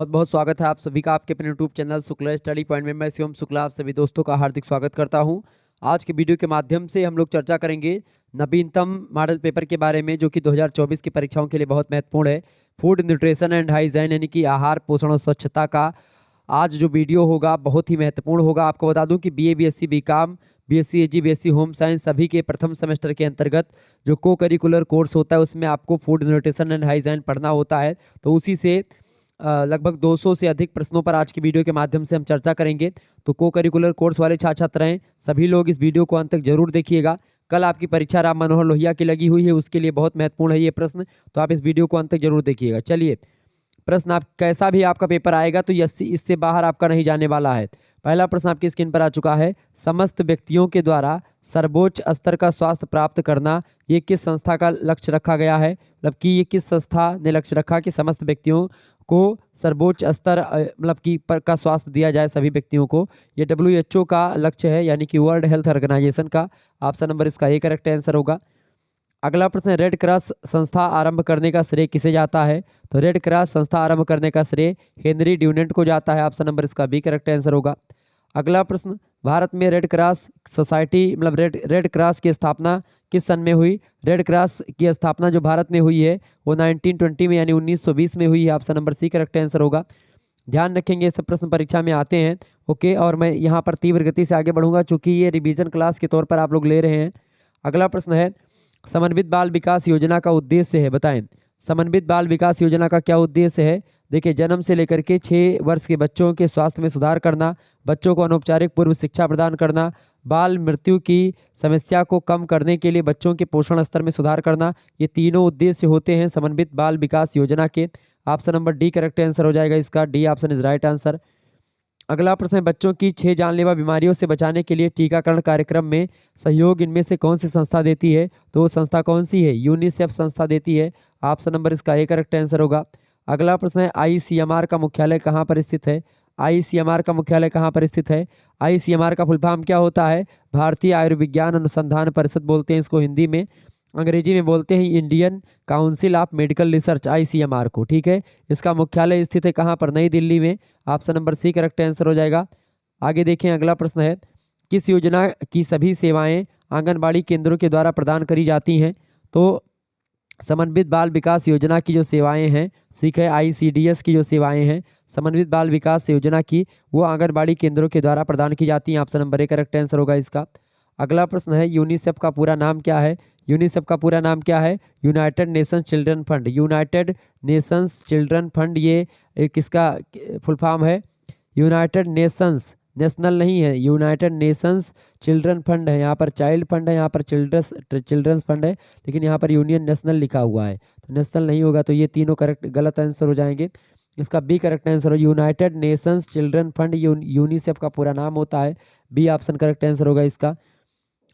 बहुत बहुत स्वागत है आप सभी का आपके अपने YouTube channel Shukla study point में। मैं शिवम शुक्ला आप सभी दोस्तों का हार्दिक स्वागत करता हूं। आज के वीडियो के माध्यम से हम लोग चर्चा करेंगे नवीनतम मॉडल पेपर के बारे में, जो कि 2024 की परीक्षाओं के लिए बहुत महत्वपूर्ण है। फूड न्यूट्रिशन एंड हाइजीन यानी कि आहार पोषण और स्वच्छता का आज जो वीडियो होगा बहुत ही महत्वपूर्ण होगा। आपको बता दूं कि BA BSc BCom BSc AG BSc home science सभी के प्रथम सेमेस्टर के अंतर्गत जो को करिकुलर कोर्स होता है उसमें आपको फूड न्यूट्रिशन एंड हाइजीन पढ़ना होता है। तो उसी से लगभग 200 से अधिक प्रश्नों पर आज की वीडियो के माध्यम से हम चर्चा करेंगे। तो को करिकुलर कोर्स वाले छात्र छात्र हैं, सभी लोग इस वीडियो को अंत तक जरूर देखिएगा। कल आपकी परीक्षा राम मनोहर लोहिया की लगी हुई है, उसके लिए बहुत महत्वपूर्ण है ये प्रश्न, तो आप इस वीडियो को अंत तक जरूर देखिएगा। चलिए, प्रश्न आप कैसा भी आपका पेपर आएगा तो इससे बाहर आपका नहीं जाने वाला है। पहला प्रश्न आपकी स्क्रीन पर आ चुका है। समस्त व्यक्तियों के द्वारा सर्वोच्च स्तर का स्वास्थ्य प्राप्त करना, ये किस संस्था का लक्ष्य रखा गया है? मतलब कि ये किस संस्था ने लक्ष्य रखा कि समस्त व्यक्तियों को सर्वोच्च स्तर मतलब कि पर का स्वास्थ्य दिया जाए सभी व्यक्तियों को? ये WHO का लक्ष्य है, यानी कि वर्ल्ड हेल्थ ऑर्गेनाइजेशन का। ऑप्शन नंबर इसका ए करेक्ट आंसर होगा। अगला प्रश्न है, रेड क्रॉस संस्था आरंभ करने का श्रेय किसे जाता है? तो रेड क्रॉस संस्था आरंभ करने का श्रेय हेनरी ड्यूनेंट को जाता है। ऑप्शन नंबर इसका बी करेक्ट आंसर होगा। अगला प्रश्न, भारत में रेड क्रॉस सोसाइटी मतलब रेड क्रॉस की स्थापना किस सन में हुई? रेड क्रॉस की स्थापना जो भारत में हुई है वो 1920 में यानी 1920 में हुई है। Option number C correct answer होगा। ध्यान रखेंगे, सब प्रश्न परीक्षा में आते हैं। ओके, और मैं यहाँ पर तीव्र गति से आगे बढ़ूंगा चूंकि ये रिवीजन क्लास के तौर पर आप लोग ले रहे हैं। अगला प्रश्न है, समन्वित बाल विकास योजना का उद्देश्य है, बताएं। समन्वित बाल विकास योजना का क्या उद्देश्य है? देखिए, जन्म से लेकर के 6 वर्ष के बच्चों के स्वास्थ्य में सुधार करना, बच्चों को अनौपचारिक पूर्व शिक्षा प्रदान करना, बाल मृत्यु की समस्या को कम करने के लिए बच्चों के पोषण स्तर में सुधार करना, ये तीनों उद्देश्य होते हैं समन्वित बाल विकास योजना के। Option number D correct answer हो जाएगा इसका। D option is right answer. अगला प्रश्न है, बच्चों की 6 जानलेवा बीमारियों से बचाने के लिए टीकाकरण कार्यक्रम में सहयोग इनमें से कौन सी संस्था देती है? तो वो संस्था कौन सी है? यूनिसेफ संस्था देती है। ऑप्शन नंबर इसका ए करेक्ट आंसर होगा। अगला प्रश्न है, ICMR का मुख्यालय कहाँ पर स्थित है? ICMR का मुख्यालय कहाँ पर स्थित है? ICMR का फुल फॉर्म क्या होता है? भारतीय आयुर्विज्ञान अनुसंधान परिषद बोलते हैं इसको हिंदी में। अंग्रेजी में बोलते हैं Indian council of medical research, ICMR को। ठीक है, इसका मुख्यालय स्थित है कहाँ पर? नई दिल्ली में। Option number C correct answer हो जाएगा। आगे देखें, अगला प्रश्न है, किस योजना की सभी सेवाएं आंगनबाड़ी केंद्रों के द्वारा प्रदान करी जाती हैं? तो समन्वित बाल विकास योजना की जो सेवाएं हैं, ठीक है, ICDS की जो सेवाएं हैं समन्वित बाल विकास योजना की, वो आंगनबाड़ी केंद्रों के द्वारा प्रदान की जाती हैं। Option number A correct answer होगा इसका। अगला प्रश्न है, यूनिसेफ का पूरा नाम क्या है? यूनिसेफ का पूरा नाम क्या है? United Nations children fund. United Nations children fund ये किसका फुल फॉर्म है? यूनाइटेड नेशंस, नेशनल नहीं है, यूनाइटेड नेशंस चिल्ड्रन फंड है। यहाँ पर चाइल्ड फंड है, यहाँ पर चिल्ड्रंस फंड है, लेकिन यहाँ पर यूनियन नेशनल लिखा हुआ है, तो नेशनल नहीं होगा। तो ये तीनों करेक्ट गलत आंसर हो जाएंगे। इसका बी करेक्ट आंसर हो, United Nations children fund UNICEF का पूरा नाम होता है। बी ऑप्शन करेक्ट आंसर होगा इसका।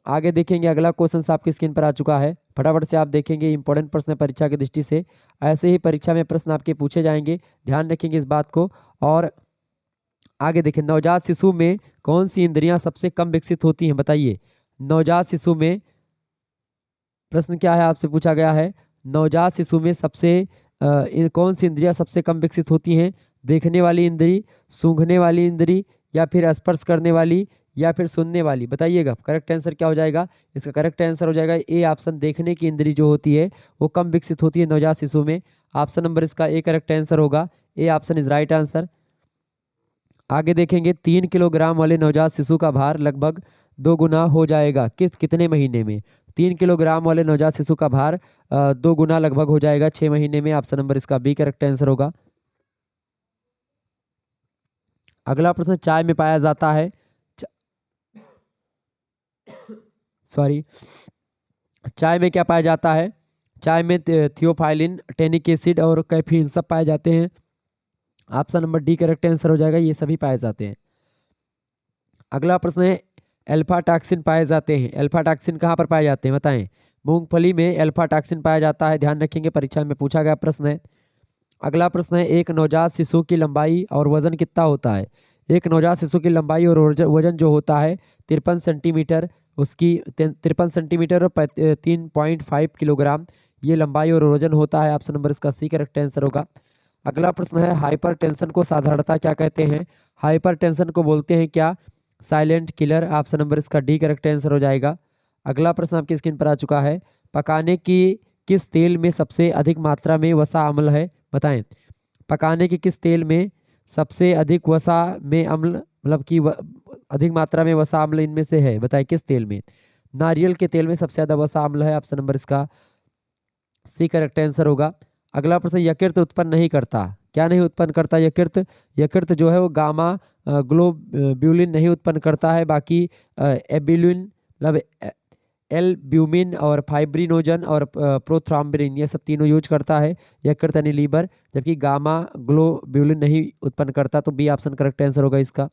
आगे देखेंगे, अगला क्वेश्चन आपकी स्क्रीन पर आ चुका है, फटाफट से आप देखेंगे। इंपॉर्टेंट प्रश्न है परीक्षा की दृष्टि से, ऐसे ही परीक्षा में प्रश्न आपके पूछे जाएंगे, ध्यान रखेंगे इस बात को। और आगे देखें, नवजात शिशु में कौन सी इंद्रियां सबसे कम विकसित होती हैं? बताइए, नवजात शिशु में प्रश्न क्या है आपसे पूछा गया है, नवजात शिशु में कौन सी इंद्रियां सबसे कम विकसित होती हैं? देखने वाली इंद्री, सूंघने वाली इंद्री, या फिर स्पर्श करने वाली, या फिर सुनने वाली? बताइएगा करेक्ट आंसर क्या हो जाएगा इसका। करेक्ट आंसर हो जाएगा ए ऑप्शन, देखने की इंद्री जो होती है वो कम विकसित होती है नवजात शिशु में। ऑप्शन नंबर इसका ए करेक्ट आंसर होगा। A option is right answer. आगे देखेंगे, 3 किलोग्राम वाले नवजात शिशु का भार लगभग 2 गुना हो जाएगा कितने महीने में? 3 किलोग्राम वाले नवजात शिशु का भार 2 गुना लगभग हो जाएगा 6 महीने में। ऑप्शन नंबर इसका बी करेक्ट आंसर होगा। अगला प्रश्न, चाय में पाया जाता है सॉरी चाय में क्या पाया जाता है? चाय में थियोफाइलिन, टेनिक एसिड और कैफीन सब पाए जाते हैं। Option number D correct answer हो जाएगा, ये सभी पाए जाते हैं। अगला प्रश्न है, अल्फा टॉक्सिन पाए जाते हैं, अल्फा टॉक्सिन कहाँ पर पाए जाते हैं बताएं? मूंगफली में अल्फा टॉक्सिन पाया जाता है, ध्यान रखेंगे, परीक्षा में पूछा गया प्रश्न है। अगला प्रश्न है, एक नवजात शिशु की लंबाई और वजन कितना होता है? एक नवजात शिशु की लंबाई और वजन जो होता है 53 सेंटीमीटर, उसकी 53 सेंटीमीटर और 3.5 किलोग्राम ये लंबाई और वजन होता है। ऑप्शन नंबर इसका सी करेक्ट आंसर होगा। अगला प्रश्न है हाइपरटेंशन को साधारणतः क्या कहते हैं? हाइपरटेंशन को बोलते हैं क्या? Silent killer. ऑप्शन नंबर इसका डी करेक्ट आंसर हो जाएगा। अगला प्रश्न आपकी स्क्रीन पर आ चुका है। पकाने की किस तेल में सबसे अधिक मात्रा में वसा अम्ल है? बताएं। पकाने के किस तेल में सबसे अधिक वसा में अम्ल, मतलब कि अधिक मात्रा में वसा अम्ल इनमें से है? बताएं किस तेल में? नारियल के तेल में सबसे ज्यादा वसा अम्ल है। ऑप्शन नंबर इसका सी करेक्ट आंसर होगा। अगला प्रश्न, यकृत उत्पन्न नहीं करता। क्या नहीं उत्पन्न करता यकृत? यकृत जो है वो गामा ग्लोब्यूलिन नहीं उत्पन्न करता है, बाकी एब्यूलिन मतलब एल्ब्यूमिन और फाइब्रिनोजन और प्रोथ्राम्बिन ये सब तीनों यूज करता है यकृत यानी लीवर, जबकि गामा ग्लोब्यूलिन नहीं उत्पन्न करता। तो बी ऑप्शन करेक्ट आंसर होगा इसका।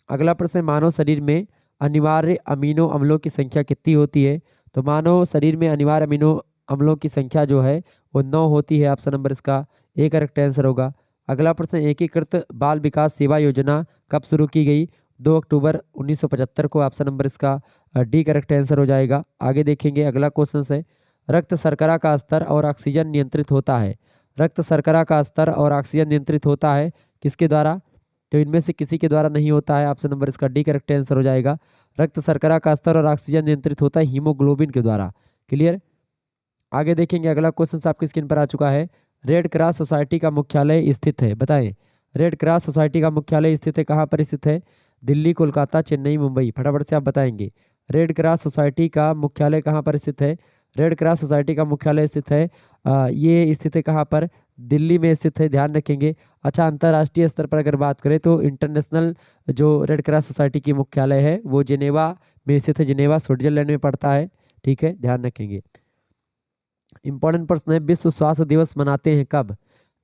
अगला प्रश्न है, मानव शरीर में अनिवार्य अमीनो अम्लों की संख्या कितनी होती है? तो मानव शरीर में अनिवार्य अमीनो अम्लों की संख्या जो है वो 9 होती है। ऑप्शन नंबर इसका ए करेक्ट आंसर होगा। अगला प्रश्न, एकीकृत बाल विकास सेवा योजना कब शुरू की गई? 2 अक्टूबर 1975 को। ऑप्शन नंबर इसका डी करेक्ट आंसर हो जाएगा। आगे देखेंगे अगला क्वेश्चन है, रक्त शर्करा का स्तर और ऑक्सीजन नियंत्रित होता है। रक्त शर्करा का स्तर और ऑक्सीजन नियंत्रित होता है किसके द्वारा? तो इनमें से किसी के द्वारा नहीं होता है। ऑप्शन नंबर इसका डी करेक्ट आंसर हो जाएगा। रक्त शर्करा का स्तर और ऑक्सीजन नियंत्रित होता है हीमोग्लोबिन के द्वारा। क्लियर। आगे देखेंगे अगला क्वेश्चन आपकी स्क्रीन पर आ चुका है। रेड क्रॉस सोसाइटी का मुख्यालय स्थित है। बताएं। रेड क्रॉस सोसाइटी का मुख्यालय स्थित है कहाँ पर स्थित है? दिल्ली, कोलकाता, चेन्नई, मुंबई। फटाफट से आप बताएंगे। रेड क्रॉस सोसाइटी का मुख्यालय कहाँ पर स्थित है? रेड क्रॉस सोसाइटी का मुख्यालय स्थित है ये स्थित है कहाँ पर? दिल्ली में स्थित है, ध्यान रखेंगे। अच्छा, अंतर्राष्ट्रीय स्तर पर अगर बात करें तो इंटरनेशनल जो रेड क्रॉस सोसाइटी की मुख्यालय है वो जिनेवा में स्थित है। जिनेवा स्विट्जरलैंड में पड़ता है। ठीक है, ध्यान रखेंगे। इंपॉर्टेंट प्रश्न है, विश्व स्वास्थ्य दिवस मनाते हैं कब?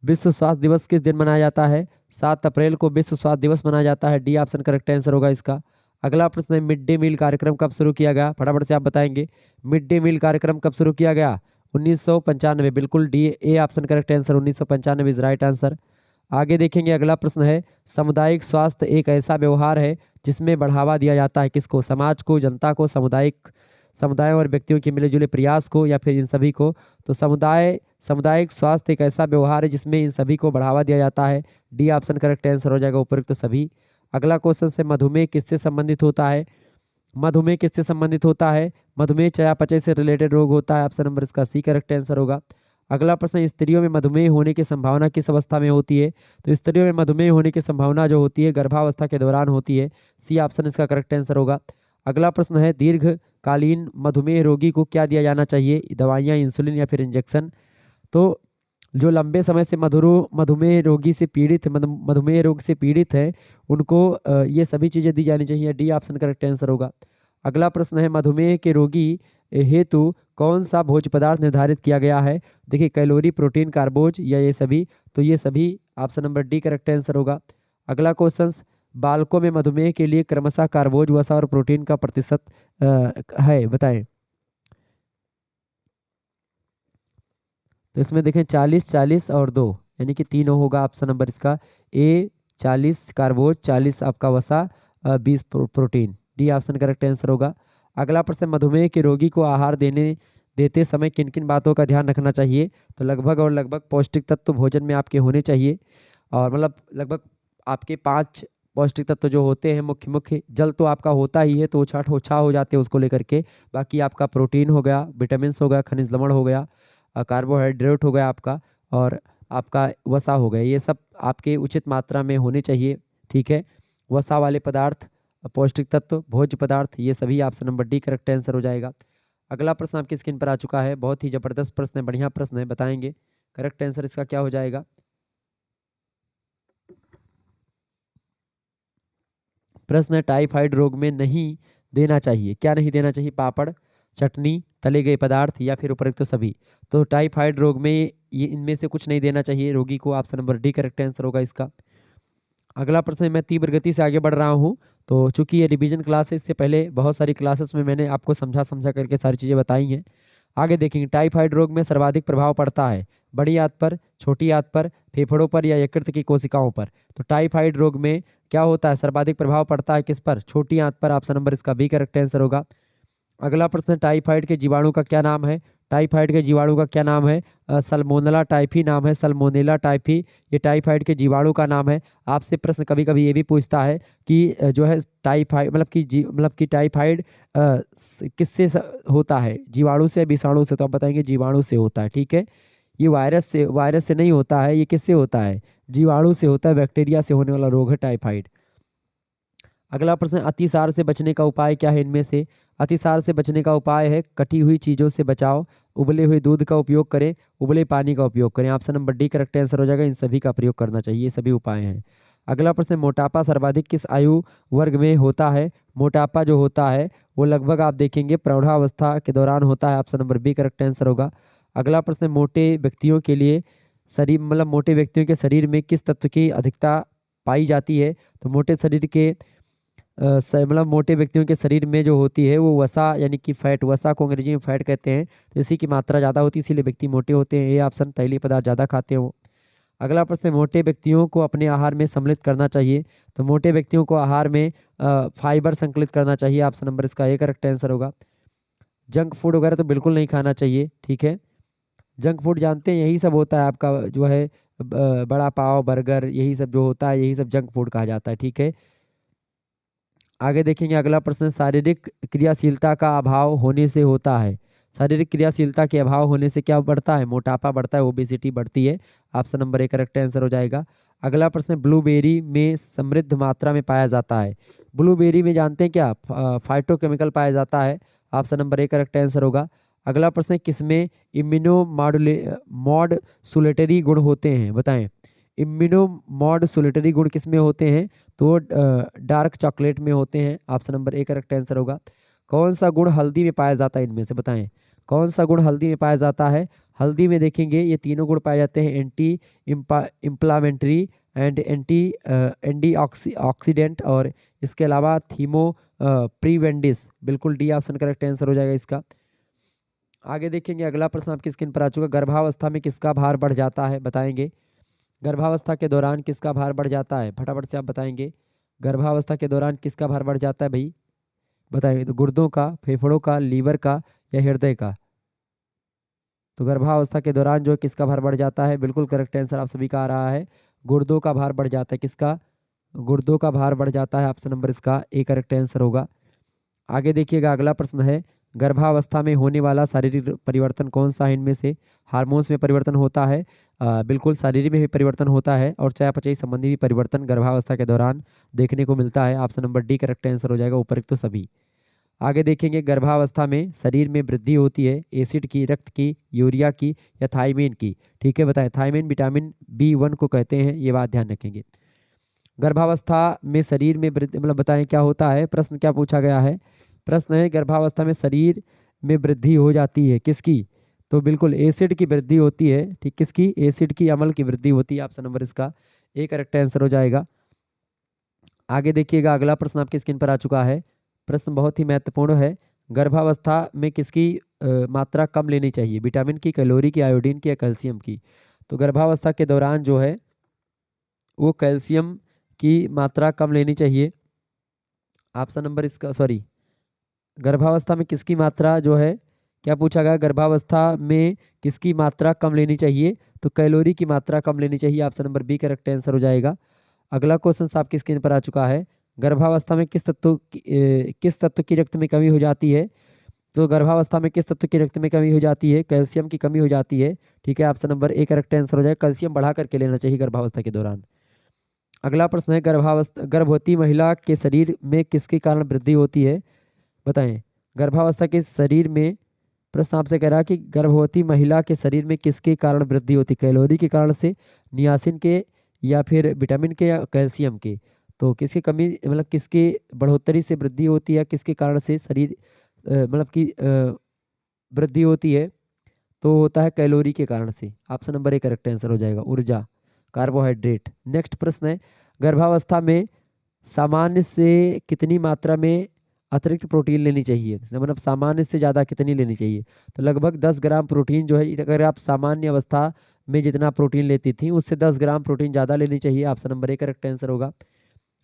विश्व स्वास्थ्य दिवस किस दिन मनाया जाता है? 7 अप्रैल को विश्व स्वास्थ्य दिवस मनाया जाता है। डी ऑप्शन करेक्ट आंसर होगा इसका। अगला प्रश्न है, मिड डे मील कार्यक्रम कब शुरू किया गया? फटाफट से आप बताएंगे। मिड डे मील कार्यक्रम कब शुरू किया गया? 1995। बिल्कुल D A option correct answer 1995 is right answer. आगे देखेंगे अगला प्रश्न है, सामुदायिक स्वास्थ्य एक ऐसा व्यवहार है जिसमें बढ़ावा दिया जाता है किसको? समाज को, जनता को, समुदाय और व्यक्तियों के मिले जुले प्रयास को, या फिर इन सभी को? तो सामुदायिक स्वास्थ्य एक ऐसा व्यवहार है जिसमें इन सभी को बढ़ावा दिया जाता है। डी ऑप्शन करेक्ट आंसर हो जाएगा उपरोक्त सभी। अगला क्वेश्चन से, मधुमेह किससे संबंधित होता है? मधुमेह किससे संबंधित होता है? मधुमेह चयापचय से रिलेटेड रोग होता है। ऑप्शन नंबर इसका सी करेक्ट आंसर होगा। अगला प्रश्न, स्त्रियों में मधुमेह होने की संभावना किस अवस्था में होती है? तो स्त्रियों में मधुमेह होने की संभावना जो होती है गर्भावस्था के दौरान होती है। सी ऑप्शन इसका करेक्ट आंसर होगा। अगला प्रश्न है, दीर्घकालीन मधुमेह रोगी को क्या दिया जाना चाहिए? दवाइयाँ, इंसुलिन या फिर इंजेक्शन? तो जो लंबे समय से मधुमेह रोगी से पीड़ित मधुमेह रोग से पीड़ित है उनको ये सभी चीज़ें दी जानी चाहिए। डी ऑप्शन करेक्ट आंसर होगा। अगला प्रश्न है, मधुमेह के रोगी हेतु कौन सा भोज्य पदार्थ निर्धारित किया गया है? देखिए, कैलोरी, प्रोटीन, कार्बोज या ये सभी? तो ये सभी option number D correct answer होगा। अगला क्वेश्चन, बालकों में मधुमेह के लिए क्रमशः कार्बोज, वसा और प्रोटीन का प्रतिशत है, बताएं। तो इसमें देखें 40, 40 और 2 यानी कि तीनों होगा। ऑप्शन नंबर इसका ए 40 कार्बोज, 40 आपका वसा, 20 protein. D option correct answer होगा। अगला प्रश्न, मधुमेह के रोगी को आहार देते समय किन किन बातों का ध्यान रखना चाहिए? तो लगभग पौष्टिक तत्व भोजन में आपके होने चाहिए, और मतलब लगभग आपके 5 पौष्टिक तत्व जो होते हैं मुख्य मुख्य। जल तो आपका होता ही है तो छा हो जाते हैं उसको लेकर के। बाकी आपका प्रोटीन हो गया, विटामिन हो गया, खनिज लवण हो गया, कार्बोहाइड्रेट हो गया आपका, और आपका वसा हो गया। ये सब आपके उचित मात्रा में होने चाहिए। ठीक है, वसा वाले पदार्थ, पौष्टिक तत्व, भोज्य पदार्थ, ये सभी option number D correct answer हो जाएगा। अगला प्रश्न आपकी स्क्रीन पर आ चुका है। बहुत ही जबरदस्त प्रश्न है, बढ़िया प्रश्न है, बताएंगे करेक्ट आंसर इसका क्या हो जाएगा। प्रश्न है, टाइफाइड रोग में नहीं देना चाहिए, क्या नहीं देना चाहिए? पापड़, चटनी, तले गए पदार्थ या फिर उपरोक्त सभी? तो टाइफाइड रोग में ये इनमें से कुछ नहीं देना चाहिए रोगी को। Option number D correct answer होगा इसका। अगला प्रश्न है, मैं तीव्र गति से आगे बढ़ रहा हूँ, तो चूंकि ये रिवीजन क्लास है, इससे पहले बहुत सारी क्लासेस में मैंने आपको समझा करके सारी चीज़ें बताई हैं। आगे देखेंगे, टाइफाइड रोग में सर्वाधिक प्रभाव पड़ता है बड़ी आंत पर, छोटी आंत पर, फेफड़ों पर या यकृत की कोशिकाओं पर? तो टाइफाइड रोग में क्या होता है, सर्वाधिक प्रभाव पड़ता है किस पर? छोटी आंत पर। ऑप्शन नंबर इसका बी करेक्ट आंसर होगा। अगला प्रश्न, टाइफाइड के जीवाणु का क्या नाम है? टाइफाइड के जीवाणु का क्या नाम है? सल्मोनेला टाइफी नाम है, सल्मोनेला टाइफी ये टाइफाइड के जीवाणु का नाम है। आपसे प्रश्न कभी कभी ये भी पूछता है कि जो है टाइफाइड मतलब कि टाइफाइड किससे होता है, जीवाणु से विषाणु से? तो आप बताएंगे जीवाणु से होता है, ठीक है। ये वायरस से नहीं होता है, ये किससे होता है? जीवाणु से होता है, बैक्टीरिया से होने वाला रोग है टाइफाइड। अगला प्रश्न, अतिसार से बचने का उपाय क्या है इनमें से? अतिसार से बचने का उपाय है कटी हुई चीज़ों से बचाओ, उबले हुए दूध का उपयोग करें, उबले पानी का उपयोग करें। Option number D correct answer हो जाएगा, इन सभी का प्रयोग करना चाहिए, ये सभी उपाय हैं। अगला प्रश्न, मोटापा सर्वाधिक किस आयु वर्ग में होता है? मोटापा जो होता है वो लगभग आप देखेंगे प्रौढ़ावस्था के दौरान होता है। Option number B correct answer होगा। अगला प्रश्न, मोटे व्यक्तियों के लिए शरीर मोटे व्यक्तियों के शरीर में किस तत्व की अधिकता पाई जाती है? तो मोटे शरीर के मोटे व्यक्तियों के शरीर में जो होती है वो वसा यानी कि फैट, वसा को अंग्रेजी में फैट कहते हैं, तो इसी की मात्रा ज़्यादा होती है, इसीलिए व्यक्ति मोटे होते हैं। ये ऑप्शन, तैलीय पदार्थ ज़्यादा खाते हैं वो। अगला प्रश्न, मोटे व्यक्तियों को अपने आहार में सम्मिलित करना चाहिए? तो मोटे व्यक्तियों को आहार में फाइबर संकलित करना चाहिए। ऑप्शन नंबर इसका ए करेक्ट आंसर होगा। जंक फूड वगैरह तो बिल्कुल नहीं खाना चाहिए, ठीक है। जंक फूड जानते हैं यही सब होता है आपका जो है बड़ा पाव, बर्गर, यही सब जो होता है यही सब जंक फूड कहा जाता है, ठीक है। आगे देखेंगे अगला प्रश्न, शारीरिक क्रियाशीलता का अभाव होने से होता है? शारीरिक क्रियाशीलता के अभाव होने से क्या बढ़ता है? मोटापा बढ़ता है, ओबेसिटी बढ़ती है। Option number A correct answer हो जाएगा। अगला प्रश्न, ब्लूबेरी में समृद्ध मात्रा में पाया जाता है? ब्लूबेरी में जानते हैं क्या फाइटोकेमिकल पाया जाता है। Option number A correct answer होगा। अगला प्रश्न, किसमें इम्यूनो मॉडुलेटरी गुण होते हैं? बताएं, इम्यूनो मॉडुलेटरी गुण किसमें होते हैं? तो डार्क चॉकलेट में होते हैं। Option number A correct answer होगा। कौन सा गुण हल्दी में पाया जाता है? इनमें से बताएं, कौन सा गुण हल्दी में पाया जाता है? हल्दी में देखेंगे ये तीनों गुण पाए जाते हैं, एंटी इम्प्लामेंट्री एंड एंटी ऑक्सीडेंट, और इसके अलावा थीमो प्रीवेंडिस। बिल्कुल डी ऑप्शन करेक्ट आंसर हो जाएगा इसका। आगे देखेंगे अगला प्रश्न आपकी स्क्रीन पर आ चुका, गर्भावस्था में किसका भार बढ़ जाता है? बताएंगे, गर्भावस्था के दौरान किसका भार बढ़ जाता है? फटाफट से आप बताएंगे, गर्भावस्था के दौरान किसका भार बढ़ जाता है भाई? बताइए, तो गुर्दों का, फेफड़ों का, लीवर का या हृदय का? तो गर्भावस्था के दौरान जो किसका भार बढ़ जाता है? बिल्कुल करेक्ट आंसर आप सभी का आ रहा है, गुर्दों का भार बढ़ जाता है। किसका? गुर्दों का भार बढ़ जाता है। ऑप्शन नंबर इसका ए करेक्ट आंसर होगा। आगे देखिएगा अगला प्रश्न है, गर्भावस्था में होने वाला शारीरिक परिवर्तन कौन सा है इनमें से? हार्मोन्स में परिवर्तन होता है, बिल्कुल शरीर में भी परिवर्तन होता है, और चयापचय संबंधी भी परिवर्तन गर्भावस्था के दौरान देखने को मिलता है। Option number D correct answer हो जाएगा, उपरोक्त तो सभी। आगे देखेंगे, गर्भावस्था में शरीर में वृद्धि होती है एसिड की, रक्त की, यूरिया की या थायमीन की? ठीक है, बताएं, थायमीन विटामिन B1 को कहते हैं, ये बात ध्यान रखेंगे। गर्भावस्था में शरीर में वृद्धि बताएं क्या होता है? प्रश्न क्या पूछा गया है? प्रश्न है, गर्भावस्था में शरीर में वृद्धि हो जाती है किसकी? तो बिल्कुल एसिड की वृद्धि होती है, ठीक, किसकी? एसिड की, अम्ल की वृद्धि होती है। ऑप्शन नंबर इसका ए करेक्ट आंसर हो जाएगा। आगे देखिएगा अगला प्रश्न आपकी स्क्रीन पर आ चुका है, प्रश्न बहुत ही महत्वपूर्ण है, गर्भावस्था में किसकी मात्रा कम लेनी चाहिए? विटामिन की, कैलोरी की, आयोडीन की या कैल्शियम की? तो गर्भावस्था के दौरान जो है वो कैल्शियम की मात्रा कम लेनी चाहिए। ऑप्शन नंबर इसका गर्भावस्था में किसकी मात्रा जो है, क्या पूछा गया? गर्भावस्था में किसकी मात्रा कम लेनी चाहिए? तो कैलोरी की मात्रा कम लेनी चाहिए। Option number B correct answer हो जाएगा। अगला क्वेश्चन आपकी स्क्रीन पर आ चुका है, गर्भावस्था में किस तत्व की रक्त में कमी हो जाती है? तो गर्भावस्था में किस तत्व की रक्त में कमी हो जाती है? कैल्शियम की कमी हो जाती है, ठीक है। Option number A correct answer हो जाएगा, कैल्शियम बढ़ा करके लेना चाहिए गर्भावस्था के दौरान। अगला प्रश्न है, गर्भवती महिला के शरीर में किसके कारण वृद्धि होती है? बताएं, गर्भावस्था के शरीर में, प्रश्न आपसे कह रहा है कि गर्भवती महिला के शरीर में किसके कारण वृद्धि होती है? कैलोरी के कारण से, नियासिन के, या फिर विटामिन के या कैल्शियम के? तो किसकी कमी किसकी बढ़ोतरी से वृद्धि होती है, किसके कारण से शरीर वृद्धि होती है? तो होता है कैलोरी के कारण से। Option number A correct answer हो जाएगा, ऊर्जा, कार्बोहाइड्रेट। नेक्स्ट प्रश्न है, गर्भावस्था में सामान्य से कितनी मात्रा में अतिरिक्त प्रोटीन लेनी चाहिए? सामान्य से ज़्यादा कितनी लेनी चाहिए? तो लगभग 10 ग्राम प्रोटीन जो है, अगर आप सामान्य अवस्था में जितना प्रोटीन लेती थी उससे 10 ग्राम प्रोटीन ज़्यादा लेनी चाहिए। Option number A correct answer होगा।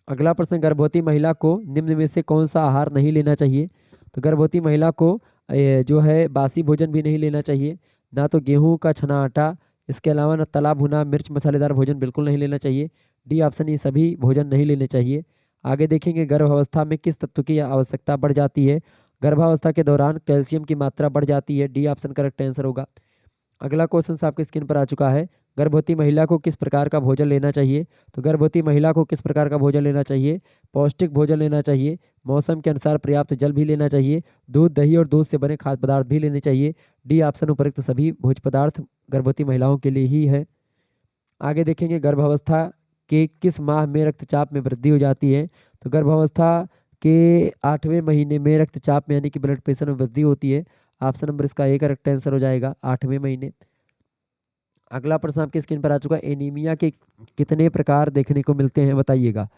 अगला प्रश्न, गर्भवती महिला को निम्न में से कौन सा आहार नहीं लेना चाहिए? तो गर्भवती महिला को जो है बासी भोजन भी नहीं लेना चाहिए, ना तो गेहूं का छना आटा, इसके अलावा ना तला भुना मिर्च मसालेदार भोजन बिल्कुल नहीं लेना चाहिए। डी ऑप्शन ये सभी भोजन नहीं लेने चाहिए। आगे देखेंगे गर्भावस्था में किस तत्व की आवश्यकता बढ़ जाती है। गर्भावस्था के दौरान कैल्शियम की मात्रा बढ़ जाती है। डी ऑप्शन करेक्ट आंसर होगा। अगला क्वेश्चन आपके स्क्रीन पर आ चुका है। गर्भवती महिला को किस प्रकार का भोजन लेना चाहिए। तो गर्भवती महिला को किस प्रकार का भोजन लेना चाहिए। पौष्टिक भोजन लेना चाहिए, मौसम के अनुसार पर्याप्त जल भी लेना चाहिए, दूध दही और दूध से बने खाद्य पदार्थ भी लेने चाहिए। डी ऑप्शन उपरोक्त सभी भोज्य पदार्थ गर्भवती महिलाओं के लिए ही है। आगे देखेंगे गर्भावस्था के किस माह में रक्तचाप में वृद्धि हो जाती है। तो गर्भावस्था के 8वें महीने में रक्तचाप में यानी कि ब्लड प्रेशर में वृद्धि होती है। ऑप्शन नंबर इसका ए करेक्ट आंसर हो जाएगा, 8वें महीने। अगला प्रश्न आपकी स्क्रीन पर आ चुका है। एनीमिया के कितने प्रकार देखने को मिलते हैं, बताइएगा।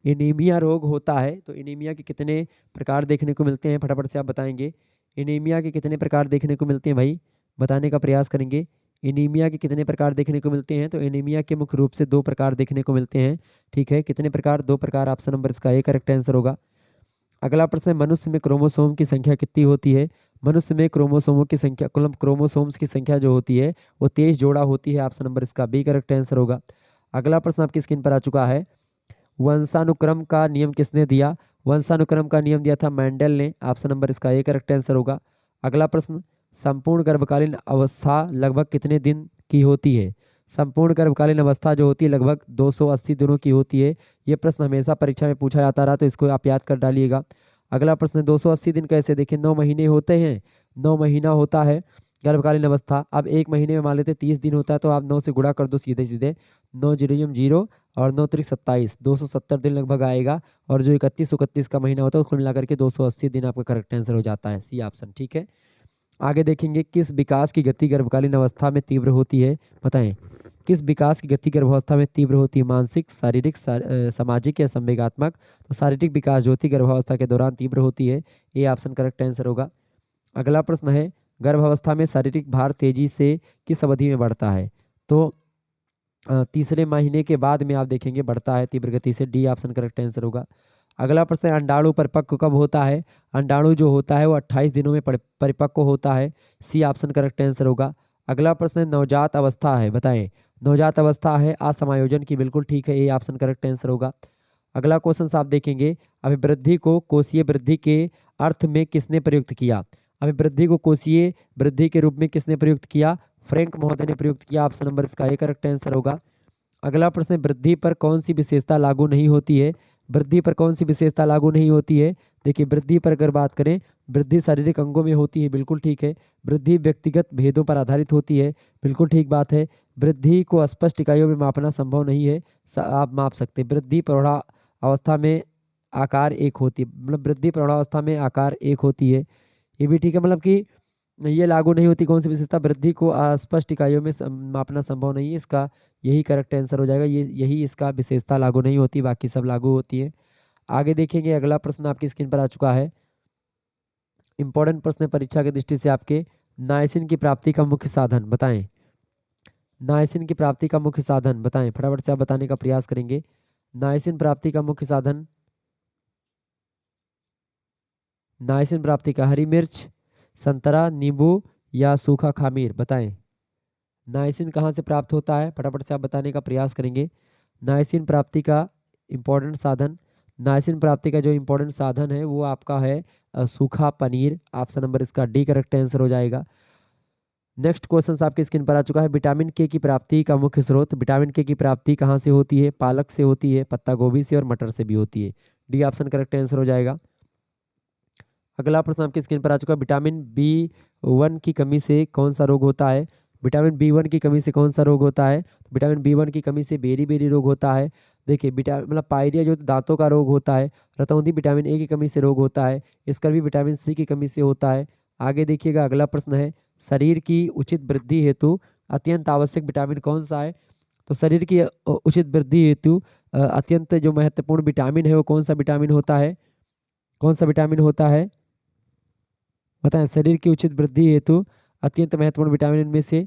एनीमिया रोग होता है तो एनीमिया के कितने प्रकार देखने को मिलते हैं, फटाफट से आप बताएंगे। एनीमिया के कितने प्रकार देखने को मिलते हैं भाई, बताने का प्रयास करेंगे। एनीमिया के कितने प्रकार देखने को मिलते हैं। तो एनीमिया के मुख्य रूप से 2 प्रकार देखने को मिलते हैं। ठीक है, कितने प्रकार, 2 प्रकार। ऑप्शन नंबर इसका ए करेक्ट आंसर होगा। अगला प्रश्न है, मनुष्य में क्रोमोसोम की संख्या कितनी होती है। मनुष्य में क्रोमोसोमों की संख्या, कुल क्रोमोसोम्स की संख्या जो होती है वो 23 जोड़ा होती है। ऑप्शन नंबर इसका बी करेक्ट आंसर होगा। अगला प्रश्न आपकी स्क्रीन पर आ चुका है। वंशानुक्रम का नियम किसने दिया। वंशानुक्रम का नियम दिया था मेंडल ने। ऑप्शन नंबर इसका ए करेक्ट आंसर होगा। अगला प्रश्न, संपूर्ण गर्भकालीन अवस्था लगभग कितने दिन की होती है। संपूर्ण गर्भकालीन अवस्था जो होती है लगभग 280 दिनों की होती है। ये प्रश्न हमेशा परीक्षा में पूछा जाता रहा, तो इसको आप याद कर डालिएगा। अगला प्रश्न, 280 दिन कैसे, देखिए 9 महीने होते हैं, 9 महीना होता है गर्भकालीन अवस्था। अब एक महीने में मान लेते 30 दिन होता है, तो आप 9 से गुणा कर दो सीधे सीधे, 9 जीरो जीरो और 9 त्रिक 27, 270 दिन लगभग आएगा। और जो 31 का महीना होता है उसको मिला करके 280 दिन आपका करेक्ट आंसर हो जाता है, सी ऑप्शन। ठीक है, आगे देखेंगे किस विकास की गति गर्भकालीन अवस्था में तीव्र होती है, बताएं। किस विकास की गति गर्भावस्था में तीव्र होती है, मानसिक, शारीरिक, सामाजिक या संवेगात्मक। तो शारीरिक विकास जो होती है गर्भावस्था के दौरान तीव्र होती है। ये ऑप्शन करेक्ट आंसर होगा। अगला प्रश्न है, गर्भावस्था में शारीरिक भार तेजी से किस अवधि में बढ़ता है। तो तीसरे महीने के बाद में आप देखेंगे बढ़ता है तीव्र गति से। डी ऑप्शन करेक्ट आंसर होगा। अगला प्रश्न है, अंडाणु परिपक्व कब होता है। अंडाणु जो होता है वो 28 दिनों में परिपक्व होता है। सी ऑप्शन करेक्ट आंसर होगा। अगला प्रश्न है, नवजात अवस्था है, बताएं। नवजात अवस्था है असमायोजन की, बिल्कुल ठीक है, ये ऑप्शन करेक्ट आंसर होगा। अगला क्वेश्चन आप देखेंगे, अभिवृद्धि को कोषीय वृद्धि के अर्थ में किसने प्रयुक्त किया। अभिवृद्धि को कोषीय वृद्धि के रूप में किसने प्रयुक्त किया, फ्रैंक महोदय ने प्रयुक्त किया। ऑप्शन नंबर इसका ए करेक्ट आंसर होगा। अगला प्रश्न है, वृद्धि पर कौन सी विशेषता लागू नहीं होती है। वृद्धि पर कौन सी विशेषता लागू नहीं होती है। देखिए वृद्धि पर अगर बात करें, वृद्धि शारीरिक अंगों में होती है, बिल्कुल ठीक है। वृद्धि व्यक्तिगत भेदों पर आधारित होती है, बिल्कुल ठीक बात है। वृद्धि को स्पष्ट इकाइयों में मापना संभव नहीं है, आप माप सकते। वृद्धि प्रौढ़ा अवस्था में आकार एक होती है, मतलब वृद्धि प्रौढ़ावस्था में आकार एक होती है, ये भी ठीक है। मतलब कि ये लागू नहीं होती, कौन सी विशेषता, वृद्धि को अस्पष्ट इकाइयों में मापना संभव नहीं है, इसका यही करेक्ट आंसर हो जाएगा। ये यही इसका विशेषता लागू नहीं होती, बाकी सब लागू होती है। आगे देखेंगे, अगला प्रश्न आपकी स्क्रीन पर आ चुका है। इंपॉर्टेंट प्रश्न है परीक्षा की दृष्टि से आपके। नाइसिन की प्राप्ति का मुख्य साधन बताएं। नाइसिन की प्राप्ति का मुख्य साधन बताएं, फटाफट से आप बताने का प्रयास करेंगे। नाइसिन प्राप्ति का मुख्य साधन, नाइसिन प्राप्ति का हरी मिर्च, संतरा, नींबू या सूखा खामीर, बताएं। नाइसिन कहाँ से प्राप्त होता है, फटाफट से आप बताने का प्रयास करेंगे। नाइसिन प्राप्ति का इम्पोर्टेंट साधन, नाइसिन प्राप्ति का जो इम्पोर्टेंट साधन है वो आपका है सूखा पनीर। ऑप्शन नंबर इसका डी करेक्ट आंसर हो जाएगा। नेक्स्ट क्वेश्चन आपकी स्क्रीन पर आ चुका है। विटामिन के की प्राप्ति का मुख्य स्रोत, विटामिन के की प्राप्ति कहाँ से होती है, पालक से होती है, पत्ता गोभी से और मटर से भी होती है। डी ऑप्शन करेक्ट आंसर हो जाएगा। अगला प्रश्न आपकी स्क्रीन पर आ चुका है। विटामिन B1 की कमी से कौन सा रोग होता है। विटामिन B1 की कमी से कौन सा रोग होता है। विटामिन B1 की कमी से बेरी बेरी रोग होता है। देखिए मतलब पायरिया जो दांतों का रोग होता है। रतौंधी विटामिन A की कमी से रोग होता है। स्कर्वी विटामिन C की कमी से होता है। आगे देखिएगा, अगला प्रश्न है, शरीर की उचित वृद्धि हेतु अत्यंत आवश्यक विटामिन कौन सा है। तो शरीर की उचित वृद्धि हेतु अत्यंत जो महत्वपूर्ण विटामिन है वो कौन सा विटामिन होता है, कौन सा विटामिन होता है, बताएं। शरीर की उचित वृद्धि हेतु अत्यंत महत्वपूर्ण विटामिन इनमें से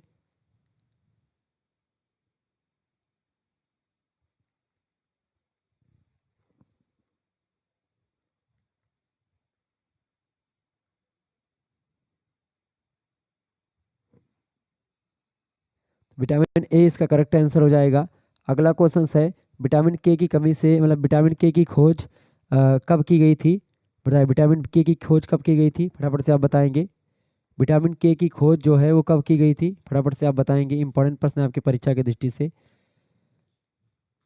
विटामिन ए इसका करेक्ट आंसर हो जाएगा। अगला क्वेश्चन है विटामिन के की कमी से मतलब विटामिन के की खोज कब की गई थी? बताइए विटामिन के की खोज कब की गई थी, फटाफट से आप बताएंगे। विटामिन के की खोज जो है वो कब की गई थी, फटाफट से आप बताएंगे। इंपॉर्टेंट प्रश्न है आपकी परीक्षा की दृष्टि से।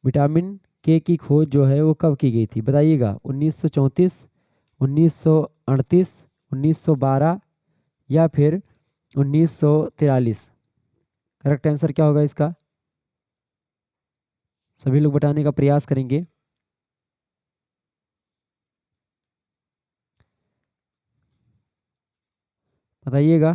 विटामिन के की खोज जो है वो कब की गई थी बताइएगा। 1934, 1938, 1912 या फिर 1943? करेक्ट आंसर क्या होगा इसका? सभी लोग बताने का प्रयास करेंगे। बताइएगा।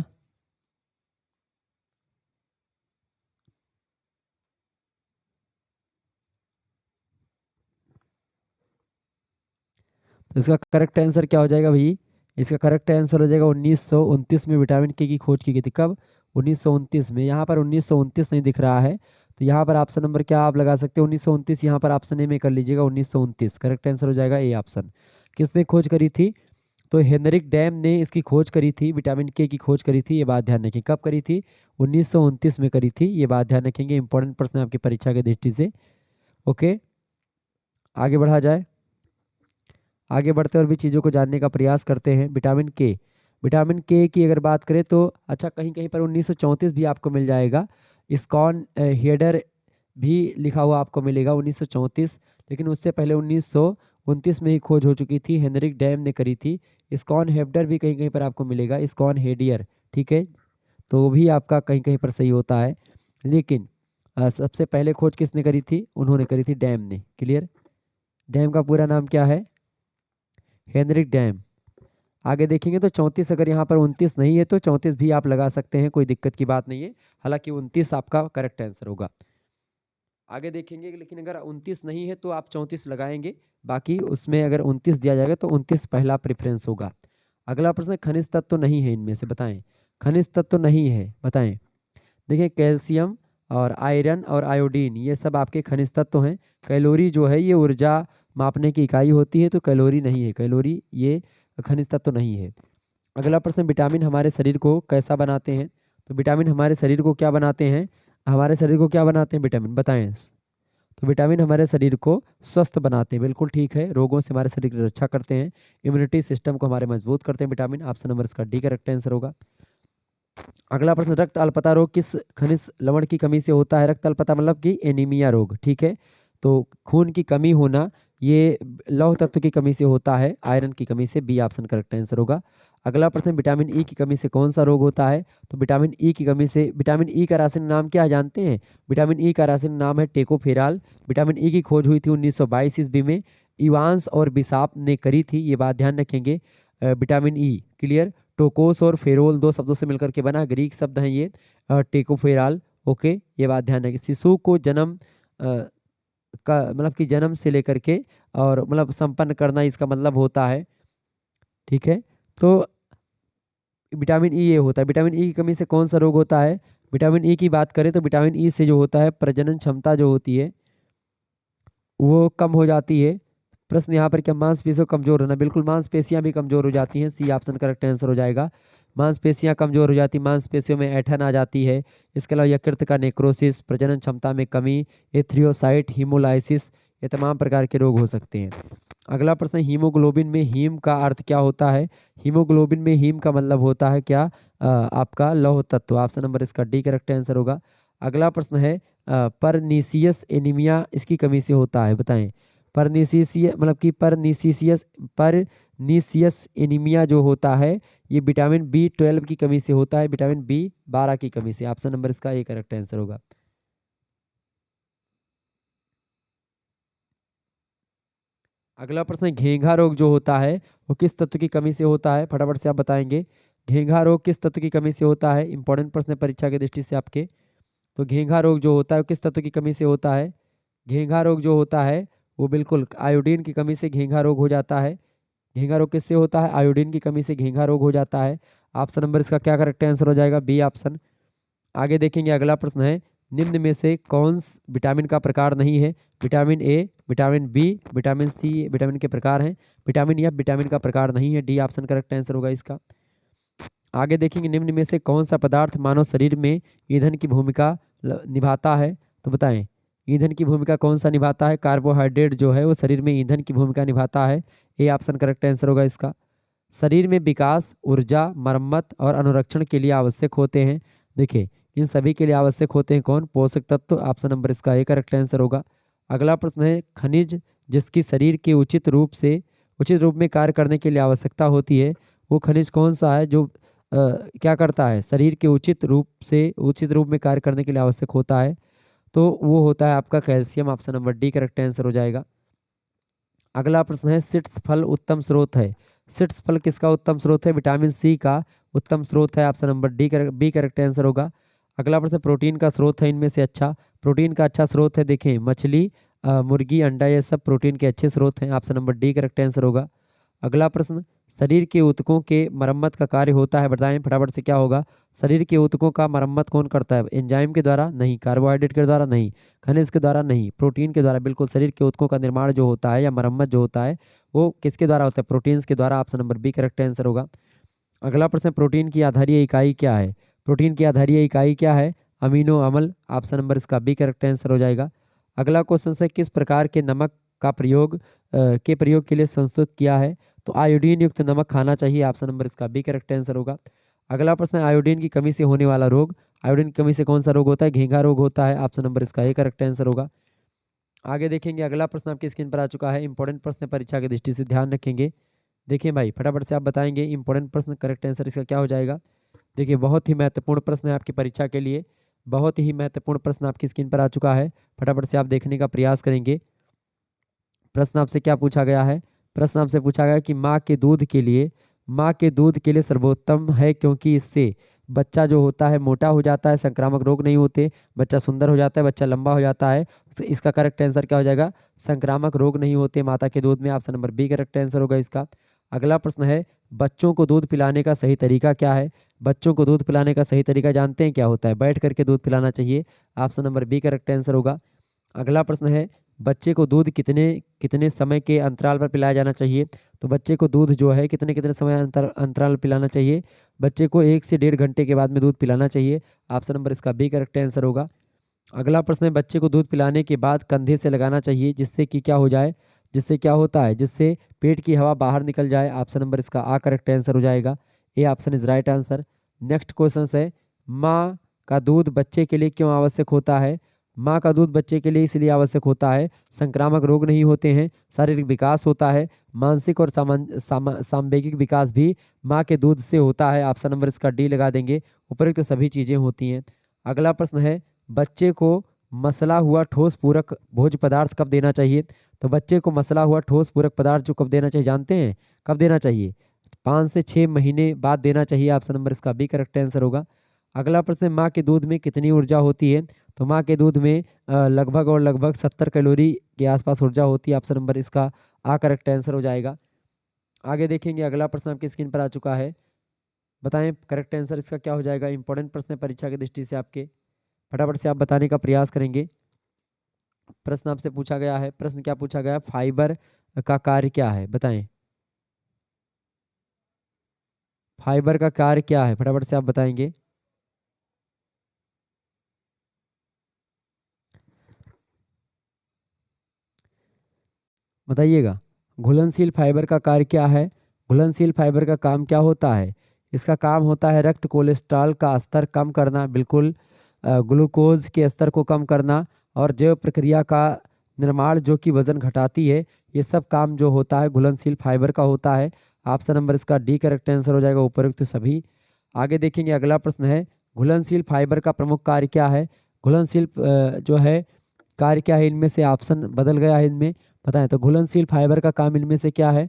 तो इसका करेक्ट आंसर क्या हो जाएगा भाई? इसका करेक्ट आंसर हो जाएगा 1929 में विटामिन के की खोज की गई थी। कब? 1929 में। यहाँ पर 1929 नहीं दिख रहा है, तो यहाँ पर ऑप्शन नंबर क्या आप लगा सकते हो? 1929 यहाँ पर ऑप्शन ए में कर लीजिएगा। 1929 करेक्ट आंसर हो जाएगा ए ऑप्शन। किसने खोज करी थी? तो हेनरिक डैम ने इसकी खोज करी थी, विटामिन के की खोज करी थी। ये बात ध्यान रखें। कब करी थी? 1929 में करी थी। ये बात ध्यान रखेंगे। इंपॉर्टेंट प्रश्न है आपकी परीक्षा की दृष्टि से। ओके, आगे बढ़ा जाए। आगे बढ़ते और भी चीज़ों को जानने का प्रयास करते हैं। विटामिन के की अगर बात करें तो अच्छा कहीं कहीं पर 1934 भी आपको मिल जाएगा। इस्कॉन हेडर भी लिखा हुआ आपको मिलेगा 1934, लेकिन उससे पहले 1929 में ही खोज हो चुकी थी, हेनरिक डैम ने करी थी। इस्कॉन हेडर भी कहीं कहीं पर आपको मिलेगा, इस्कॉन हेडियर, ठीक है, तो वो भी आपका कहीं कहीं पर सही होता है। लेकिन सबसे पहले खोज किसने करी थी? उन्होंने करी थी डैम ने। क्लियर? डैम का पूरा नाम क्या है? Henrik Dam. आगे देखेंगे तो 34, अगर यहाँ पर 29 नहीं है तो 34 भी आप लगा सकते हैं, कोई दिक्कत की बात नहीं है। हालांकि 29 आपका करेक्ट आंसर होगा। आगे देखेंगे लेकिन अगर 29 नहीं है तो आप 34 लगाएंगे। बाकी उसमें अगर 29 दिया जाएगा तो 29 पहला प्रेफरेंस होगा। अगला प्रश्न, खनिज तत्व तो नहीं है इनमें से, बताएं। खनिज तत्व तो नहीं है, बताएं। देखिए कैल्शियम और आयरन और आयोडीन ये सब आपके खनिज तत्व हैं। कैलोरी जो है ये ऊर्जा मापने की इकाई होती है, तो कैलोरी नहीं है। कैलोरी ये खनिज तत्व नहीं है। अगला प्रश्न, विटामिन हमारे शरीर को कैसा बनाते हैं? तो विटामिन हमारे शरीर को क्या बनाते हैं? हमारे शरीर को क्या बनाते हैं विटामिन, बताएं। तो विटामिन हमारे शरीर को स्वस्थ बनाते हैं, बिल्कुल ठीक है। रोगों से हमारे शरीर की रक्षा करते हैं, इम्यूनिटी सिस्टम को हमारे मजबूत करते हैं विटामिन। ऑप्शन नंबर इसका डी करेक्ट आंसर होगा। अगला प्रश्न, रक्त अल्पता रोग किस खनिज लवण की कमी से होता है? रक्त अल्पता मतलब कि एनीमिया रोग, ठीक है। तो खून की कमी होना ये लौह तत्व की कमी से होता है, आयरन की कमी से। बी ऑप्शन करेक्ट आंसर होगा। अगला प्रश्न, विटामिन ई की कमी से कौन सा रोग होता है? तो विटामिन ई की कमी से, विटामिन ई का रासायनिक नाम क्या है जानते हैं? विटामिन ई का रासायनिक नाम है टेकोफेराल। विटामिन ई की खोज हुई थी 1922 ईस्वी में, इवांस और बिसाप ने करी थी। ये बात ध्यान रखेंगे। Vitamin E, clear. टोकोस और फेरोल दो शब्दों से मिलकर के बना, ग्रीक शब्द हैं ये, टेकोफेराल। ओके, ये बात ध्यान रखें। शिशु को जन्म का मतलब कि जन्म से लेकर के और मतलब संपन्न करना इसका मतलब होता है, ठीक है। तो विटामिन ई ये होता है। विटामिन ई की कमी से कौन सा रोग होता है? विटामिन ई की बात करें तो विटामिन ई से जो होता है प्रजनन क्षमता जो होती है वो कम हो जाती है। प्रश्न यहाँ पर, क्या मांसपेशियों कमजोर होना? बिल्कुल, मांसपेशियां भी कमजोर हो जाती हैं। सी ऑप्शन करेक्ट आंसर हो जाएगा। मांसपेशियां कमजोर हो जाती, मांसपेशियों में ऐंठन आ जाती है। इसके अलावा यकृत का नेक्रोसिस, प्रजनन क्षमता में कमी, एथ्रियोसाइट, हीमोलाइसिस, ये तमाम प्रकार के रोग हो सकते हैं। अगला प्रश्न, हीमोग्लोबिन में हीम का अर्थ क्या होता है? हीमोग्लोबिन में हीम का मतलब होता है क्या? आपका लौह तत्व। ऑप्शन नंबर इसका डी करेक्ट आंसर होगा। अगला प्रश्न है, परनीसियस एनीमिया इसकी कमी से होता है, बताएं। परनीसियस मतलब कि परनीसियस एनीमिया जो होता है ये विटामिन बी 12 की कमी से होता है, विटामिन बी 12 की कमी से। ऑप्शन नंबर इसका ए करेक्ट आंसर होगा। अगला प्रश्न है, घेंघा रोग जो होता है वो किस तत्व की कमी से होता है? फटाफट से आप बताएंगे। घेंघा रोग किस तत्व की कमी से होता है? इंपॉर्टेंट प्रश्न है परीक्षा की दृष्टि से आपके। तो घेंघा रोग जो होता है वो किस तत्व की कमी से होता है? घेंघा रोग जो होता है वो बिल्कुल आयोडीन की कमी से घेंघा रोग हो जाता है। घेंघा रोग किससे होता है? आयोडीन की कमी से घेंघा रोग हो जाता है। ऑप्शन नंबर इसका क्या करेक्ट आंसर हो जाएगा? B option. आगे देखेंगे, अगला प्रश्न है, निम्न में से कौन विटामिन का प्रकार नहीं है? Vitamin A, vitamin B, vitamin C vitamin के प्रकार हैं। विटामिन एफ विटामिन का प्रकार नहीं है। डी ऑप्शन करेक्ट आंसर होगा इसका। आगे देखेंगे निम्न में से कौन सा पदार्थ मानव शरीर में ईंधन की भूमिका निभाता है, तो बताएं ईंधन की भूमिका कौन सा निभाता है। कार्बोहाइड्रेट जो है वो शरीर में ईंधन की भूमिका निभाता है। ए ऑप्शन करेक्ट आंसर होगा इसका। शरीर में विकास, ऊर्जा, मरम्मत और अनुरक्षण के लिए आवश्यक होते हैं। देखिए इन सभी के लिए आवश्यक होते हैं कौन, पोषक तत्व। ऑप्शन नंबर इसका ए करेक्ट आंसर होगा। अगला प्रश्न है खनिज जिसकी शरीर के उचित रूप में कार्य करने के लिए आवश्यकता होती है, वो खनिज कौन सा है जो क्या करता है, शरीर के उचित रूप में कार्य करने के लिए आवश्यक होता है, तो वो होता है आपका calcium. Option number D correct answer हो जाएगा। अगला प्रश्न है सिट्स फल उत्तम स्रोत है। सिट्स फल किसका उत्तम स्रोत है, विटामिन सी का उत्तम स्रोत है। Option number B correct answer होगा। अगला प्रश्न प्रोटीन का स्रोत है इनमें से अच्छा, प्रोटीन का अच्छा स्रोत है देखें मछली, मुर्गी, अंडा, ये सब प्रोटीन के अच्छे स्रोत हैं। Option number D correct answer होगा। अगला प्रश्न शरीर के ऊतकों के मरम्मत का कार्य होता है, बताएं फटाफट से क्या होगा। शरीर के ऊतकों का मरम्मत कौन करता है, एंजाइम के द्वारा नहीं, कार्बोहाइड्रेट के द्वारा नहीं, खनिज के द्वारा नहीं, प्रोटीन के द्वारा। बिल्कुल शरीर के ऊतकों का निर्माण जो होता है या मरम्मत जो होता है वो किसके द्वारा होता है, प्रोटीन्स के द्वारा। Option number B correct answer होगा। अगला प्रश्न प्रोटीन की आधारीय इकाई क्या है, प्रोटीन की आधारीय इकाई क्या है, अमीनो अम्ल। ऑप्शन नंबर इसका बी करेक्ट आंसर हो जाएगा। अगला क्वेश्चन है किस प्रकार के नमक का प्रयोग के लिए संस्तुत किया है, तो आयोडीन युक्त नमक खाना चाहिए। ऑप्शन नंबर इसका बी करेक्ट आंसर होगा। अगला प्रश्न है आयोडीन की कमी से होने वाला रोग, आयोडीन की कमी से कौन सा रोग होता है, घेंघा रोग होता है। ऑप्शन नंबर इसका ए करेक्ट आंसर होगा। आगे देखेंगे अगला प्रश्न आपकी स्क्रीन पर आ चुका है, इंपॉर्टेंट प्रश्न परीक्षा की दृष्टि से ध्यान रखेंगे। देखिए भाई फटाफट से आप बताएंगे इंपॉर्टेंट प्रश्न, करेक्ट आंसर इसका क्या हो जाएगा। देखिए बहुत ही महत्वपूर्ण प्रश्न है आपकी परीक्षा के लिए, बहुत ही महत्वपूर्ण प्रश्न आपकी स्क्रीन पर आ चुका है, फटाफट से आप देखने का प्रयास करेंगे। प्रश्न आपसे क्या पूछा गया है, प्रश्न आपसे पूछा गया कि माँ के दूध के लिए सर्वोत्तम है क्योंकि इससे बच्चा जो होता है मोटा हो जाता है, संक्रामक रोग नहीं होते, बच्चा सुंदर हो जाता है, बच्चा लंबा हो जाता है। तो इसका करेक्ट आंसर क्या हो जाएगा, संक्रामक रोग नहीं होते माता के दूध में। Option number B correct answer होगा इसका। अगला प्रश्न है बच्चों को दूध पिलाने का सही तरीका क्या है, बच्चों को दूध पिलाने का सही तरीका जानते हैं क्या होता है, बैठ करके दूध पिलाना चाहिए। Option number B correct answer होगा। अगला प्रश्न है बच्चे को दूध कितने कितने समय के अंतराल पर पिलाया जाना चाहिए, तो बच्चे को दूध जो है कितने कितने समय अंतराल पिलाना चाहिए, बच्चे को 1 से 1.5 घंटे के बाद में दूध पिलाना चाहिए। ऑप्शन नंबर इसका बी करेक्ट आंसर होगा। अगला प्रश्न है बच्चे को दूध पिलाने के बाद कंधे से लगाना चाहिए जिससे कि क्या हो जाए, जिससे क्या होता है, जिससे पेट की हवा बाहर निकल जाए। ऑप्शन नंबर इसका आ करेक्ट आंसर हो जाएगा। A option is right answer. Next question है माँ का दूध बच्चे के लिए क्यों आवश्यक होता है, माँ का दूध बच्चे के लिए इसलिए आवश्यक होता है संक्रामक रोग नहीं होते हैं, शारीरिक विकास होता है, मानसिक और सांवेगिक विकास भी माँ के दूध से होता है। ऑप्शन नंबर इसका डी लगा देंगे, उपरोक्त सभी चीज़ें होती हैं। अगला प्रश्न है बच्चे को मसला हुआ ठोस पूरक भोज्य पदार्थ कब देना चाहिए, तो बच्चे को मसला हुआ ठोस पूरक पदार्थ जो कब देना चाहिए जानते हैं, कब देना चाहिए, 5 से 6 महीने बाद देना चाहिए। ऑप्शन नंबर इसका बी करेक्ट आंसर होगा। अगला प्रश्न माँ के दूध में कितनी ऊर्जा होती है, तो माँ के दूध में लगभग 70 कैलोरी के आसपास ऊर्जा होती है। ऑप्शन नंबर इसका आ करेक्ट आंसर हो जाएगा। आगे देखेंगे अगला प्रश्न आपकी स्क्रीन पर आ चुका है, बताएं करेक्ट आंसर इसका क्या हो जाएगा। इंपॉर्टेंट प्रश्न है परीक्षा की दृष्टि से आपके, फटाफट से आप बताने का प्रयास करेंगे। प्रश्न आपसे पूछा गया है, प्रश्न क्या पूछा गया, फाइबर का कार्य क्या है, बताएं फाइबर का कार्य क्या है, फटाफट से आप बताएंगे। बताइएगा घुलनशील फाइबर का कार्य क्या है, घुलनशील फाइबर का काम क्या होता है, इसका काम होता है रक्त कोलेस्ट्रॉल का स्तर कम करना, बिल्कुल ग्लूकोज के स्तर को कम करना और जैव प्रक्रिया का निर्माण जो कि वजन घटाती है, ये सब काम जो होता है घुलनशील फाइबर का होता है। ऑप्शन नंबर इसका डी करेक्ट आंसर हो जाएगा, उपरोक्त तो सभी। आगे देखेंगे अगला प्रश्न है घुलनशील फाइबर का प्रमुख कार्य क्या है, घुलनशील जो है कार्य क्या है, इनमें से ऑप्शन बदल गया है इनमें, बताएं तो घुलनशील फाइबर का काम इनमें से क्या है,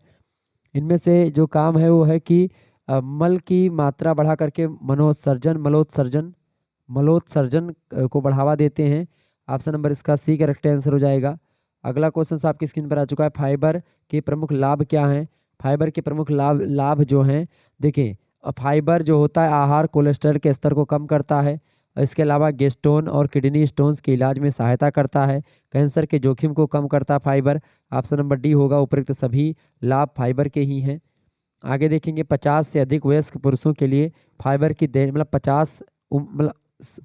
इनमें से जो काम है वो है कि मल की मात्रा बढ़ा करके मलोत्सर्जन को बढ़ावा देते हैं। ऑप्शन नंबर इसका सी करेक्ट आंसर हो जाएगा। अगला क्वेश्चन आपकी स्क्रीन पर आ चुका है, फाइबर के प्रमुख लाभ क्या हैं, फाइबर के प्रमुख लाभ लाभ जो हैं देखिए, फाइबर जो होता है आहार कोलेस्ट्रॉल के स्तर को कम करता है, इसके अलावा गेस्टोन और किडनी स्टोन्स के इलाज में सहायता करता है, कैंसर के जोखिम को कम करता है फाइबर। ऑप्शन नंबर डी होगा, उपरोक्त सभी लाभ फाइबर के ही हैं। आगे देखेंगे 50 से अधिक वयस्क पुरुषों के लिए फाइबर की मतलब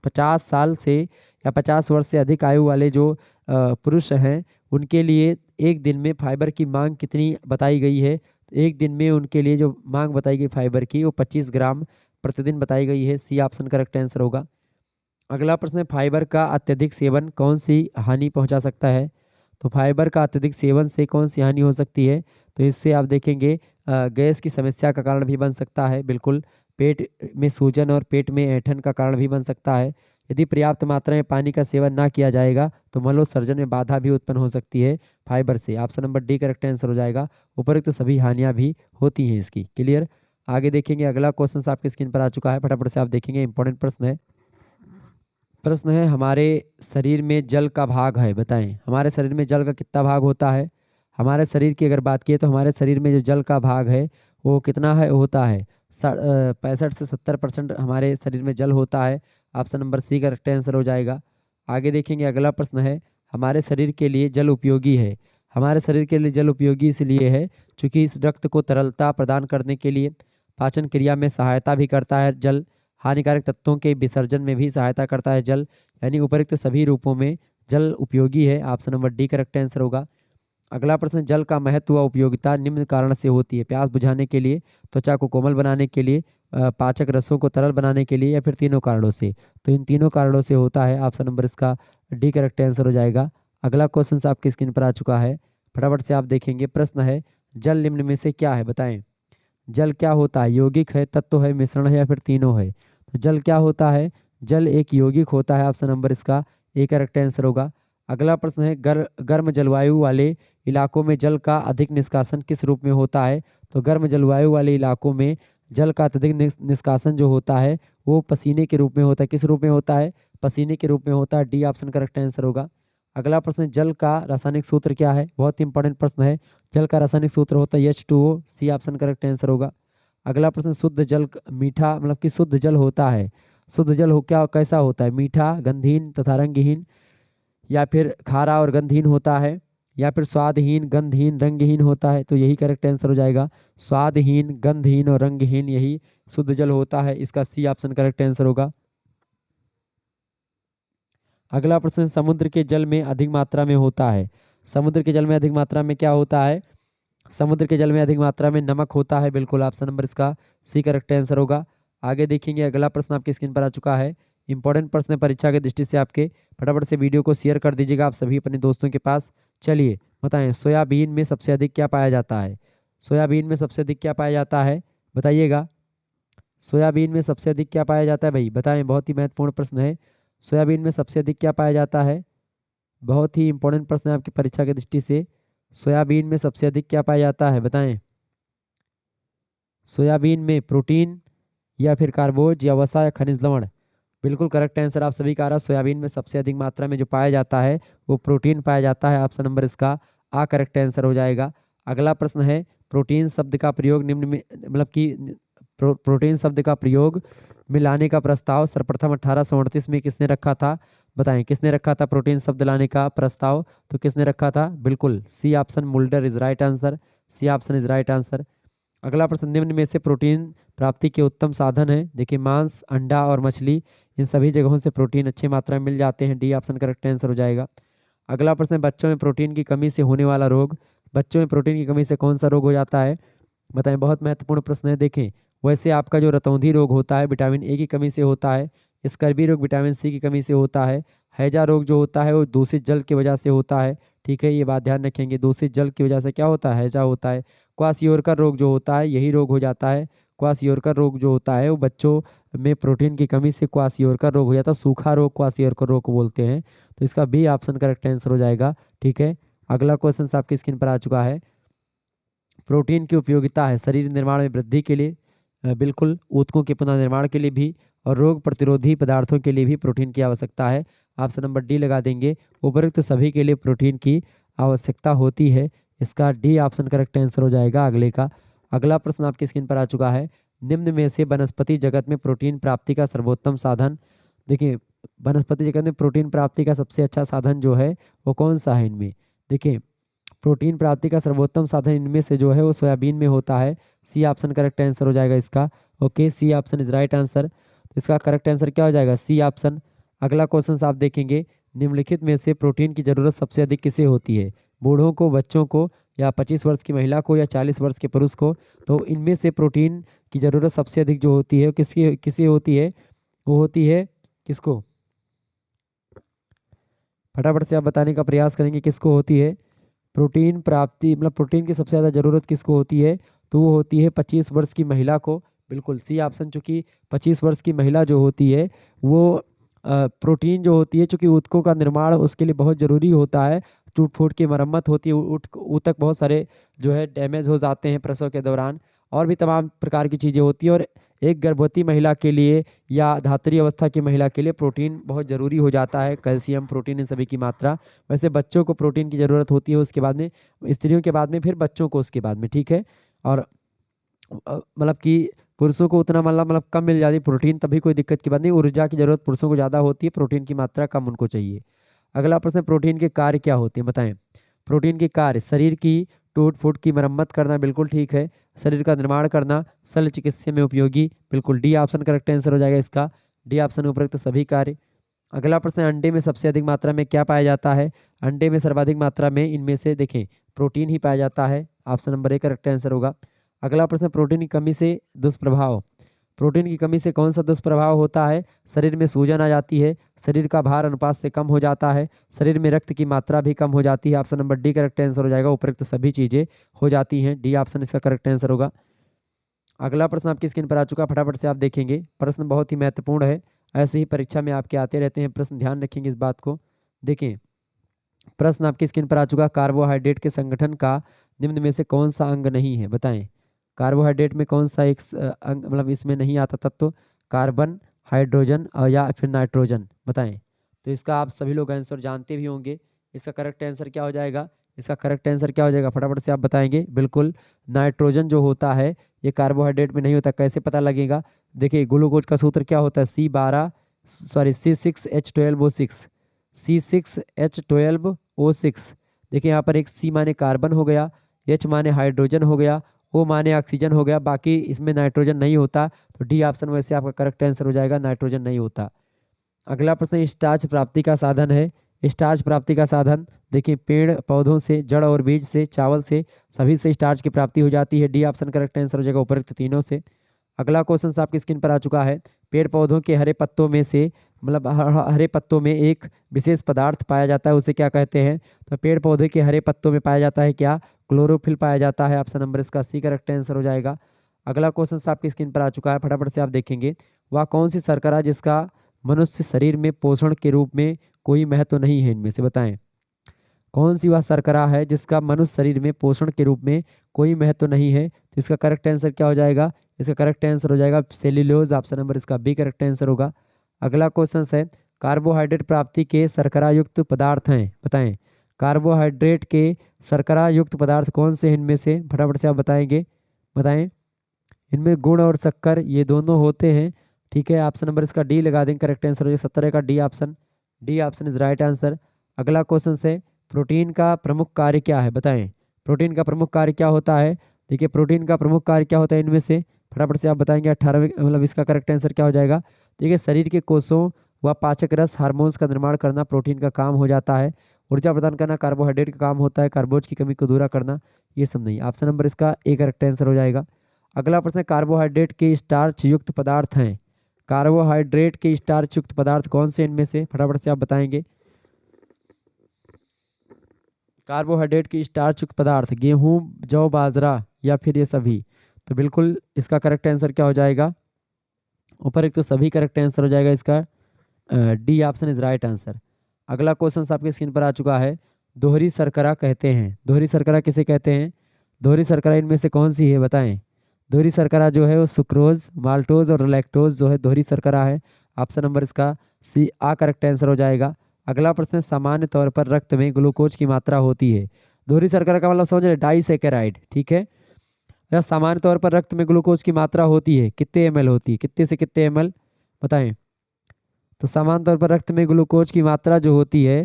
50 साल से या 50 वर्ष से अधिक आयु वाले जो पुरुष हैं उनके लिए एक दिन में फाइबर की मांग कितनी बताई गई है। एक दिन में उनके लिए जो मांग बताई गई फाइबर की वो 25 ग्राम प्रतिदिन बताई गई है। सी ऑप्शन करेक्ट आंसर होगा। अगला प्रश्न है, फाइबर का अत्यधिक सेवन कौन सी हानि पहुंचा सकता है। तो फाइबर का अत्यधिक सेवन से कौन सी हानि हो सकती है। तो इससे आप देखेंगे गैस की समस्या का कारण भी बन सकता है, बिल्कुल। पेट में सूजन और पेट में ऐंठन का कारण भी बन सकता है। यदि पर्याप्त मात्रा में पानी का सेवन ना किया जाएगा तो मलोत्सर्जन में बाधा भी उत्पन्न हो सकती है फाइबर से। Option number D correct answer हो जाएगा। उपरोक्त तो सभी हानियां भी होती हैं इसकी। क्लियर। आगे देखेंगे अगला क्वेश्चन आपकी स्क्रीन पर आ चुका है, फटाफट से आप देखेंगे। इंपॉर्टेंट प्रश्न है। प्रश्न है, हमारे शरीर में जल का भाग है, बताएं हमारे शरीर में जल का कितना भाग होता है। हमारे शरीर की अगर बात की तो हमारे शरीर में जो जल का भाग है वो कितना है होता है 65 से 70% हमारे शरीर में जल होता है। Option number C correct answer हो जाएगा। आगे देखेंगे अगला प्रश्न है, हमारे शरीर के लिए जल उपयोगी है। हमारे शरीर के लिए जल उपयोगी इसलिए है क्योंकि इस रक्त को तरलता प्रदान करने के लिए, पाचन क्रिया में सहायता भी करता है जल, हानिकारक तत्वों के विसर्जन में भी सहायता करता है जल, यानी उपरोक्त सभी रूपों में जल उपयोगी है। Option number D correct answer होगा। अगला प्रश्न, जल का महत्व व उपयोगिता निम्न कारण से होती है। प्यास बुझाने के लिए, त्वचा को कोमल बनाने के लिए, पाचक रसों को तरल बनाने के लिए, या फिर तीनों कारणों से। तो इन तीनों कारणों से होता है। ऑप्शन नंबर इसका डी करेक्ट आंसर हो जाएगा। अगला क्वेश्चन आपकी स्क्रीन पर आ चुका है, फटाफट से आप देखेंगे। प्रश्न है, जल निम्न में से क्या है, बताएं जल क्या होता है। यौगिक है, तत्व है, मिश्रण है, या फिर तीनों है। तो जल क्या होता है, जल एक यौगिक होता है। ऑप्शन नंबर इसका ए करेक्ट आंसर होगा। अगला प्रश्न है, गर्म जलवायु वाले इलाकों में जल का अधिक निष्कासन किस रूप में होता है। तो गर्म जलवायु वाले इलाकों में जल का अत्यधिक निष्कासन जो होता है वो पसीने के रूप में होता है। किस रूप में होता है, पसीने के रूप में होता है। डी ऑप्शन करेक्ट आंसर होगा। अगला प्रश्न, जल का रासायनिक सूत्र क्या है। बहुत ही इंपॉर्टेंट प्रश्न है। जल का रासायनिक सूत्र होता है H2O। सी ऑप्शन करेक्ट आंसर होगा। अगला प्रश्न, शुद्ध जल मीठा मतलब कि शुद्ध जल होता है। शुद्ध जल हो क्या कैसा होता है, मीठा, गंधहीन तथा रंगहीन, या फिर खारा और गंधहीन होता है, या फिर स्वादहीन, गंधहीन, रंगहीन होता है। तो यही करेक्ट आंसर हो जाएगा। स्वादहीन, गंधहीन और रंगहीन यही शुद्ध जल होता है। इसका सी ऑप्शन करेक्ट आंसर होगा। अगला प्रश्न, समुद्र के जल में अधिक मात्रा में होता है। समुद्र के जल में अधिक मात्रा में क्या होता है, समुद्र के जल में अधिक मात्रा में नमक होता है, बिल्कुल। ऑप्शन नंबर इसका सी करेक्ट आंसर होगा। आगे देखेंगे अगला प्रश्न आपकी स्क्रीन पर आ चुका है। इंपॉर्टेंट प्रश्न है परीक्षा की दृष्टि से आपके, फटाफट से वीडियो को शेयर कर दीजिएगा आप सभी अपने दोस्तों के पास। चलिए बताएं, सोयाबीन में सबसे अधिक क्या पाया जाता है। सोयाबीन में सबसे अधिक क्या पाया जाता है, बताइएगा। सोयाबीन में सबसे अधिक क्या पाया जाता है भाई, बताएं। बहुत ही महत्वपूर्ण प्रश्न है। सोयाबीन में सबसे अधिक क्या पाया जाता है, बहुत ही इंपॉर्टेंट प्रश्न है आपकी परीक्षा की दृष्टि से। सोयाबीन में सबसे अधिक क्या पाया जाता है, बताएं। सोयाबीन में प्रोटीन या फिर कार्बोज या वसा या खनिज लवण। बिल्कुल करेक्ट आंसर आप सभी का आ रहा है। सोयाबीन में सबसे अधिक मात्रा में जो पाया जाता है वो प्रोटीन पाया जाता है। ऑप्शन नंबर इसका आ करेक्ट आंसर हो जाएगा। अगला प्रश्न है, प्रोटीन शब्द का प्रयोग निम्न में मतलब कि प्रोटीन शब्द का प्रयोग में लाने का प्रस्ताव सर्वप्रथम 1838 में किसने रखा था, बताएं किसने रखा था प्रोटीन शब्द लाने का प्रस्ताव। तो किसने रखा था, बिल्कुल C option Mulder is right answer. C option is right answer. अगला प्रश्न, निम्न में से प्रोटीन प्राप्ति के उत्तम साधन है। देखिए मांस, अंडा और मछली, इन सभी जगहों से प्रोटीन अच्छी मात्रा में मिल जाते हैं। डी ऑप्शन करेक्ट आंसर हो जाएगा। अगला प्रश्न, बच्चों में प्रोटीन की कमी से होने वाला रोग। बच्चों में प्रोटीन की कमी से कौन सा रोग हो जाता है, बताएं। बहुत महत्वपूर्ण प्रश्न है। देखें वैसे आपका जो रतौंधी रोग होता है विटामिन ए की कमी से होता है। स्कर्वी रोग विटामिन सी की कमी से होता है। हैजा रोग जो होता है वो दूषित जल की वजह से होता है। ठीक है, ये बात ध्यान रखेंगे, दूषित जल की वजह से क्या होता है, हैजा होता है। क्वाशियोरकर रोग जो होता है यही रोग हो जाता है। क्वाशियोरकर रोग जो होता है वो बच्चों में प्रोटीन की कमी से क्वाशियोरकर रोग हो जाता है। सूखा रोग क्वाशियोरकर रोग को बोलते हैं। तो इसका बी ऑप्शन करेक्ट आंसर हो जाएगा। ठीक है, अगला क्वेश्चन आपकी स्क्रीन पर आ चुका है। प्रोटीन की उपयोगिता है शरीर निर्माण में वृद्धि के लिए, बिल्कुल, ऊतकों के पुनर्निर्माण के लिए भी, और रोग प्रतिरोधी पदार्थों के लिए भी प्रोटीन की आवश्यकता है। ऑप्शन नंबर डी लगा देंगे। उपरोक्त सभी के लिए प्रोटीन की आवश्यकता होती है। इसका डी ऑप्शन करेक्ट आंसर हो जाएगा अगले का। अगला प्रश्न आपकी स्क्रीन पर आ चुका है। निम्न में से वनस्पति जगत में प्रोटीन प्राप्ति का सर्वोत्तम साधन, देखिए वनस्पति जगत में प्रोटीन प्राप्ति का सबसे अच्छा साधन जो है वो कौन सा है इनमें। देखिए प्रोटीन प्राप्ति का सर्वोत्तम साधन इनमें से जो है वो सोयाबीन में होता है। सी ऑप्शन करेक्ट आंसर हो जाएगा इसका। Okay, C option is right answer. तो इसका करेक्ट आंसर क्या हो जाएगा? C option. अगला क्वेश्चन आप देखेंगे, निम्नलिखित में से प्रोटीन की जरूरत सबसे अधिक किसे होती है? बूढ़ों को, बच्चों को, या 25 वर्ष की महिला को, या 40 वर्ष के पुरुष को? तो इनमें से प्रोटीन की जरूरत सबसे अधिक जो होती है वो किसकी किसे होती है? वो होती है किसको? फटाफट से आप बताने का प्रयास करेंगे किसको होती है प्रोटीन प्राप्ति, मतलब प्रोटीन की सबसे ज़्यादा ज़रूरत किसको होती है? तो वो होती है 25 वर्ष की महिला को। बिल्कुल सी ऑप्शन, चूँकि 25 वर्ष की महिला जो होती है वो प्रोटीन जो होती है, चूँकि ऊतकों का निर्माण उसके लिए बहुत ज़रूरी होता है। टूट फूट की मरम्मत होती है, ऊतक बहुत सारे जो है डैमेज हो जाते हैं प्रसव के दौरान, और भी तमाम प्रकार की चीज़ें होती हैं। और एक गर्भवती महिला के लिए या धात्री अवस्था की महिला के लिए प्रोटीन बहुत ज़रूरी हो जाता है, कैल्शियम, प्रोटीन, इन सभी की मात्रा। वैसे बच्चों को प्रोटीन की ज़रूरत होती है उसके बाद में, स्त्रियों के बाद में, फिर बच्चों को उसके बाद में, ठीक है। और मतलब कि पुरुषों को उतना मतलब कम मिल जाती है प्रोटीन, तभी कोई दिक्कत की बात नहीं। ऊर्जा की ज़रूरत पुरुषों को ज़्यादा होती है, प्रोटीन की मात्रा कम उनको चाहिए। अगला प्रश्न, प्रोटीन के कार्य क्या होते हैं बताएं? प्रोटीन के कार्य, शरीर की टूट फूट की मरम्मत करना, बिल्कुल ठीक है। शरीर का निर्माण करना, शल्य चिकित्सा में उपयोगी, बिल्कुल डी ऑप्शन करेक्ट आंसर हो जाएगा इसका। डी ऑप्शन उपरोक्त सभी कार्य। अगला प्रश्न, अंडे में सबसे अधिक मात्रा में क्या पाया जाता है? अंडे में सर्वाधिक मात्रा में इनमें से देखें प्रोटीन ही पाया जाता है। Option number A correct answer होगा। अगला प्रश्न, प्रोटीन की कमी से दुष्प्रभाव। प्रोटीन की कमी से कौन सा दुष्प्रभाव होता है? शरीर में सूजन आ जाती है, शरीर का भार अनुपात से कम हो जाता है, शरीर में रक्त की मात्रा भी कम हो जाती है। Option number D correct answer हो जाएगा। उपरोक्त सभी चीज़ें हो जाती हैं, डी ऑप्शन इसका करेक्ट आंसर होगा। अगला प्रश्न आपकी स्क्रीन पर आ चुका, फटाफट से आप देखेंगे। प्रश्न बहुत ही महत्वपूर्ण है, ऐसे ही परीक्षा में आपके आते रहते हैं प्रश्न, ध्यान रखेंगे इस बात को। देखें, प्रश्न आपकी स्क्रीन पर आ चुका, कार्बोहाइड्रेट के संगठन का निम्न में से कौन सा अंग नहीं है बताएं? कार्बोहाइड्रेट में कौन सा एक अंग, मतलब इसमें नहीं आता तत्व? कार्बन, हाइड्रोजन और या फिर नाइट्रोजन, बताएं। तो इसका आप सभी लोग आंसर जानते भी होंगे। इसका करेक्ट आंसर क्या हो जाएगा? इसका करेक्ट आंसर क्या हो जाएगा? फटाफट से आप बताएंगे। बिल्कुल, नाइट्रोजन जो होता है ये कार्बोहाइड्रेट में नहीं होता। कैसे पता लगेगा? देखिए, ग्लूकोज का सूत्र क्या होता है? C6H12O6, C6H12O6। देखिए यहाँ पर एक C माने कार्बन हो गया, H माने हाइड्रोजन हो गया, O माने ऑक्सीजन हो गया, बाकी इसमें नाइट्रोजन नहीं होता। तो डी ऑप्शन वैसे आपका करेक्ट आंसर हो जाएगा, नाइट्रोजन नहीं होता। अगला प्रश्न, स्टार्च प्राप्ति का साधन है। स्टार्च प्राप्ति का साधन, देखिए पेड़ पौधों से, जड़ और बीज से, चावल से, सभी से स्टार्च की प्राप्ति हो जाती है। डी ऑप्शन करेक्ट आंसर हो जाएगा, उपरोक्त तीनों से। अगला क्वेश्चन आपकी स्क्रीन पर आ चुका है, पेड़ पौधों के हरे पत्तों में से, मतलब हरे पत्तों में एक विशेष पदार्थ पाया जाता है, उसे क्या कहते हैं? तो पेड़ पौधे के हरे पत्तों में पाया जाता है क्या? क्लोरोफिल पाया जाता है। ऑप्शन नंबर इसका सी करेक्ट आंसर हो जाएगा। अगला क्वेश्चन आपकी स्क्रीन पर आ चुका है, फटाफट से आप देखेंगे। वह कौन सी शर्करा जिसका मनुष्य शरीर में पोषण के रूप में कोई महत्व नहीं है, इनमें से बताएं? कौन सी वह शर्करा है जिसका मनुष्य शरीर में पोषण के रूप में कोई महत्व नहीं है? तो इसका करेक्ट आंसर क्या हो जाएगा? इसका करेक्ट आंसर हो जाएगा सेल्यूलोज। ऑप्शन नंबर इसका बी करेक्ट आंसर होगा। अगला क्वेश्चन है, कार्बोहाइड्रेट प्राप्ति के शर्करा युक्त पदार्थ हैं, बताएं। कार्बोहाइड्रेट के शर्करा युक्त पदार्थ कौन से हैं इनमें से? फटाफट से आप बताएंगे, बताएं। इनमें गुण और शक्कर ये दोनों होते हैं, ठीक है। ऑप्शन नंबर इसका डी लगा देंगे, करेक्ट आंसर हो जाएगा 17 का D option. D option is right answer. अगला क्वेश्चन है, प्रोटीन का प्रमुख कार्य क्या है, बताएं। प्रोटीन का प्रमुख कार्य क्या होता है? देखिए, प्रोटीन का प्रमुख कार्य क्या होता है इनमें से? फटाफट से आप बताएंगे। 18वें, मतलब इसका करेक्ट आंसर क्या हो जाएगा? देखिए, शरीर के कोषों व पाचक रस हार्मोन्स का निर्माण करना प्रोटीन का काम हो जाता है। ऊर्जा प्रदान करना कार्बोहाइड्रेट का काम होता है। कार्बोज की कमी को दूर करना ये सब नहीं। ऑप्शन नंबर इसका ए करेक्ट आंसर हो जाएगा। अगला प्रश्न है, कार्बोहाइड्रेट के स्टार्च युक्त पदार्थ हैं। कार्बोहाइड्रेट के स्टार्च युक्त पदार्थ कौन से इनमें से? फटाफट से आप बताएंगे। कार्बोहाइड्रेट की स्टार्च युक्त पदार्थ, गेहूं, जौ, बाजरा या फिर ये सभी? तो बिल्कुल इसका करेक्ट आंसर क्या हो जाएगा? ऊपर एक तो सभी करेक्ट आंसर हो जाएगा इसका। D option is right answer. अगला क्वेश्चन आपके स्क्रीन पर आ चुका है, दोहरी शर्करा कहते हैं। दोहरी शर्करा किसे कहते हैं? दोहरी शर्करा इनमें से कौन सी है, बताएं। दोहरी शर्करा जो है वो सुक्रोज, माल्टोज और लैक्टोज जो है दोहरी शर्करा है। ऑप्शन नंबर इसका सी आ करेक्ट आंसर हो जाएगा। अगला प्रश्न, सामान्य तौर पर रक्त में ग्लूकोज की मात्रा होती है। दोहरी शर्करा का मतलब समझ रहे, डाइसैकेराइड, ठीक है। या सामान्य तौर पर रक्त में ग्लूकोज की मात्रा होती है, कितने ml होती है, कितने से कितने ml, बताएं। तो सामान्य तौर पर रक्त में ग्लूकोज की मात्रा जो होती है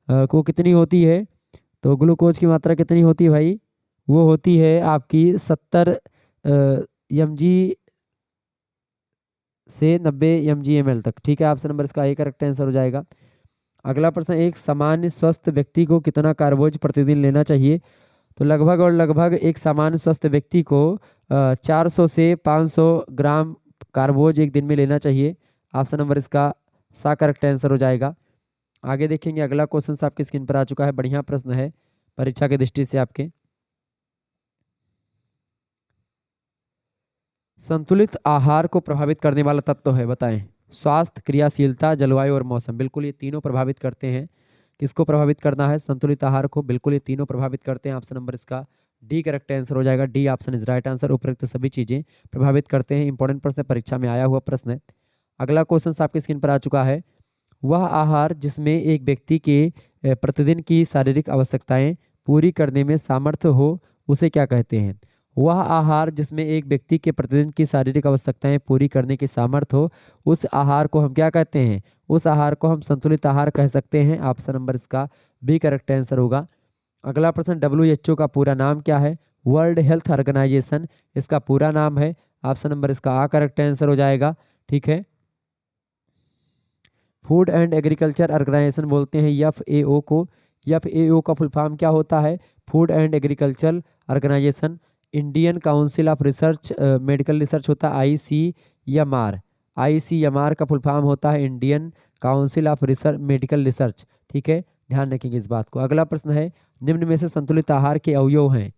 वो कितनी होती है? तो ग्लूकोज की मात्रा कितनी होती है भाई, वो होती है आपकी 70 mg से 90 mg/ml तक। ठीक है, ऑप्शन नंबर इसका ए करेक्ट आंसर हो जाएगा। अगला प्रश्न, एक सामान्य स्वस्थ व्यक्ति को कितना कार्बोज प्रतिदिन लेना चाहिए। तो लगभग और लगभग एक सामान्य स्वस्थ व्यक्ति को 400 से 500 ग्राम कार्बोज एक दिन में लेना चाहिए। ऑप्शन नंबर इसका सा करेक्ट आंसर हो जाएगा। आगे देखेंगे, अगला क्वेश्चन आपकी स्क्रीन पर आ चुका है, बढ़िया प्रश्न है परीक्षा की दृष्टि से आपके। संतुलित आहार को प्रभावित करने वाला तत्व है, बताएं। स्वास्थ्य, क्रियाशीलता, जलवायु और मौसम। बिल्कुल ये तीनों प्रभावित करते हैं। किसको प्रभावित करना है, संतुलित आहार को। बिल्कुल ये तीनों प्रभावित करते हैं। ऑप्शन नंबर इसका डी करेक्ट आंसर हो जाएगा। D option is right answer. उपरोक्त सभी चीजें प्रभावित करते हैं। इंपॉर्टेंट प्रश्न, परीक्षा में आया हुआ प्रश्न है। अगला क्वेश्चन आपकी स्क्रीन पर आ चुका है, वह आहार जिसमें एक व्यक्ति के प्रतिदिन की शारीरिक आवश्यकताएं पूरी करने में सामर्थ्य हो उसे क्या कहते हैं। वह आहार जिसमें एक व्यक्ति के प्रतिदिन की शारीरिक आवश्यकताएं पूरी करने की सामर्थ्य हो उस आहार को हम क्या कहते हैं, उस आहार को हम संतुलित आहार कह सकते हैं। ऑप्शन नंबर इसका बी करेक्ट आंसर होगा। अगला प्रश्न, WHO का पूरा नाम क्या है। वर्ल्ड हेल्थ ऑर्गेनाइजेशन इसका पूरा नाम है। ऑप्शन नंबर इसका आ करेक्ट आंसर हो जाएगा। ठीक है, फूड एंड एग्रीकल्चर ऑर्गेनाइजेशन बोलते हैं FAO को। FAO का फुल फॉर्म क्या होता है, food and agriculture organization. Indian council of research medical research होता है ICMR। ICMR का फुल फॉर्म होता है Indian council of research medical research. ठीक है, ध्यान रखेंगे इस बात को। अगला प्रश्न है, निम्न में से संतुलित आहार के अवयव हैं,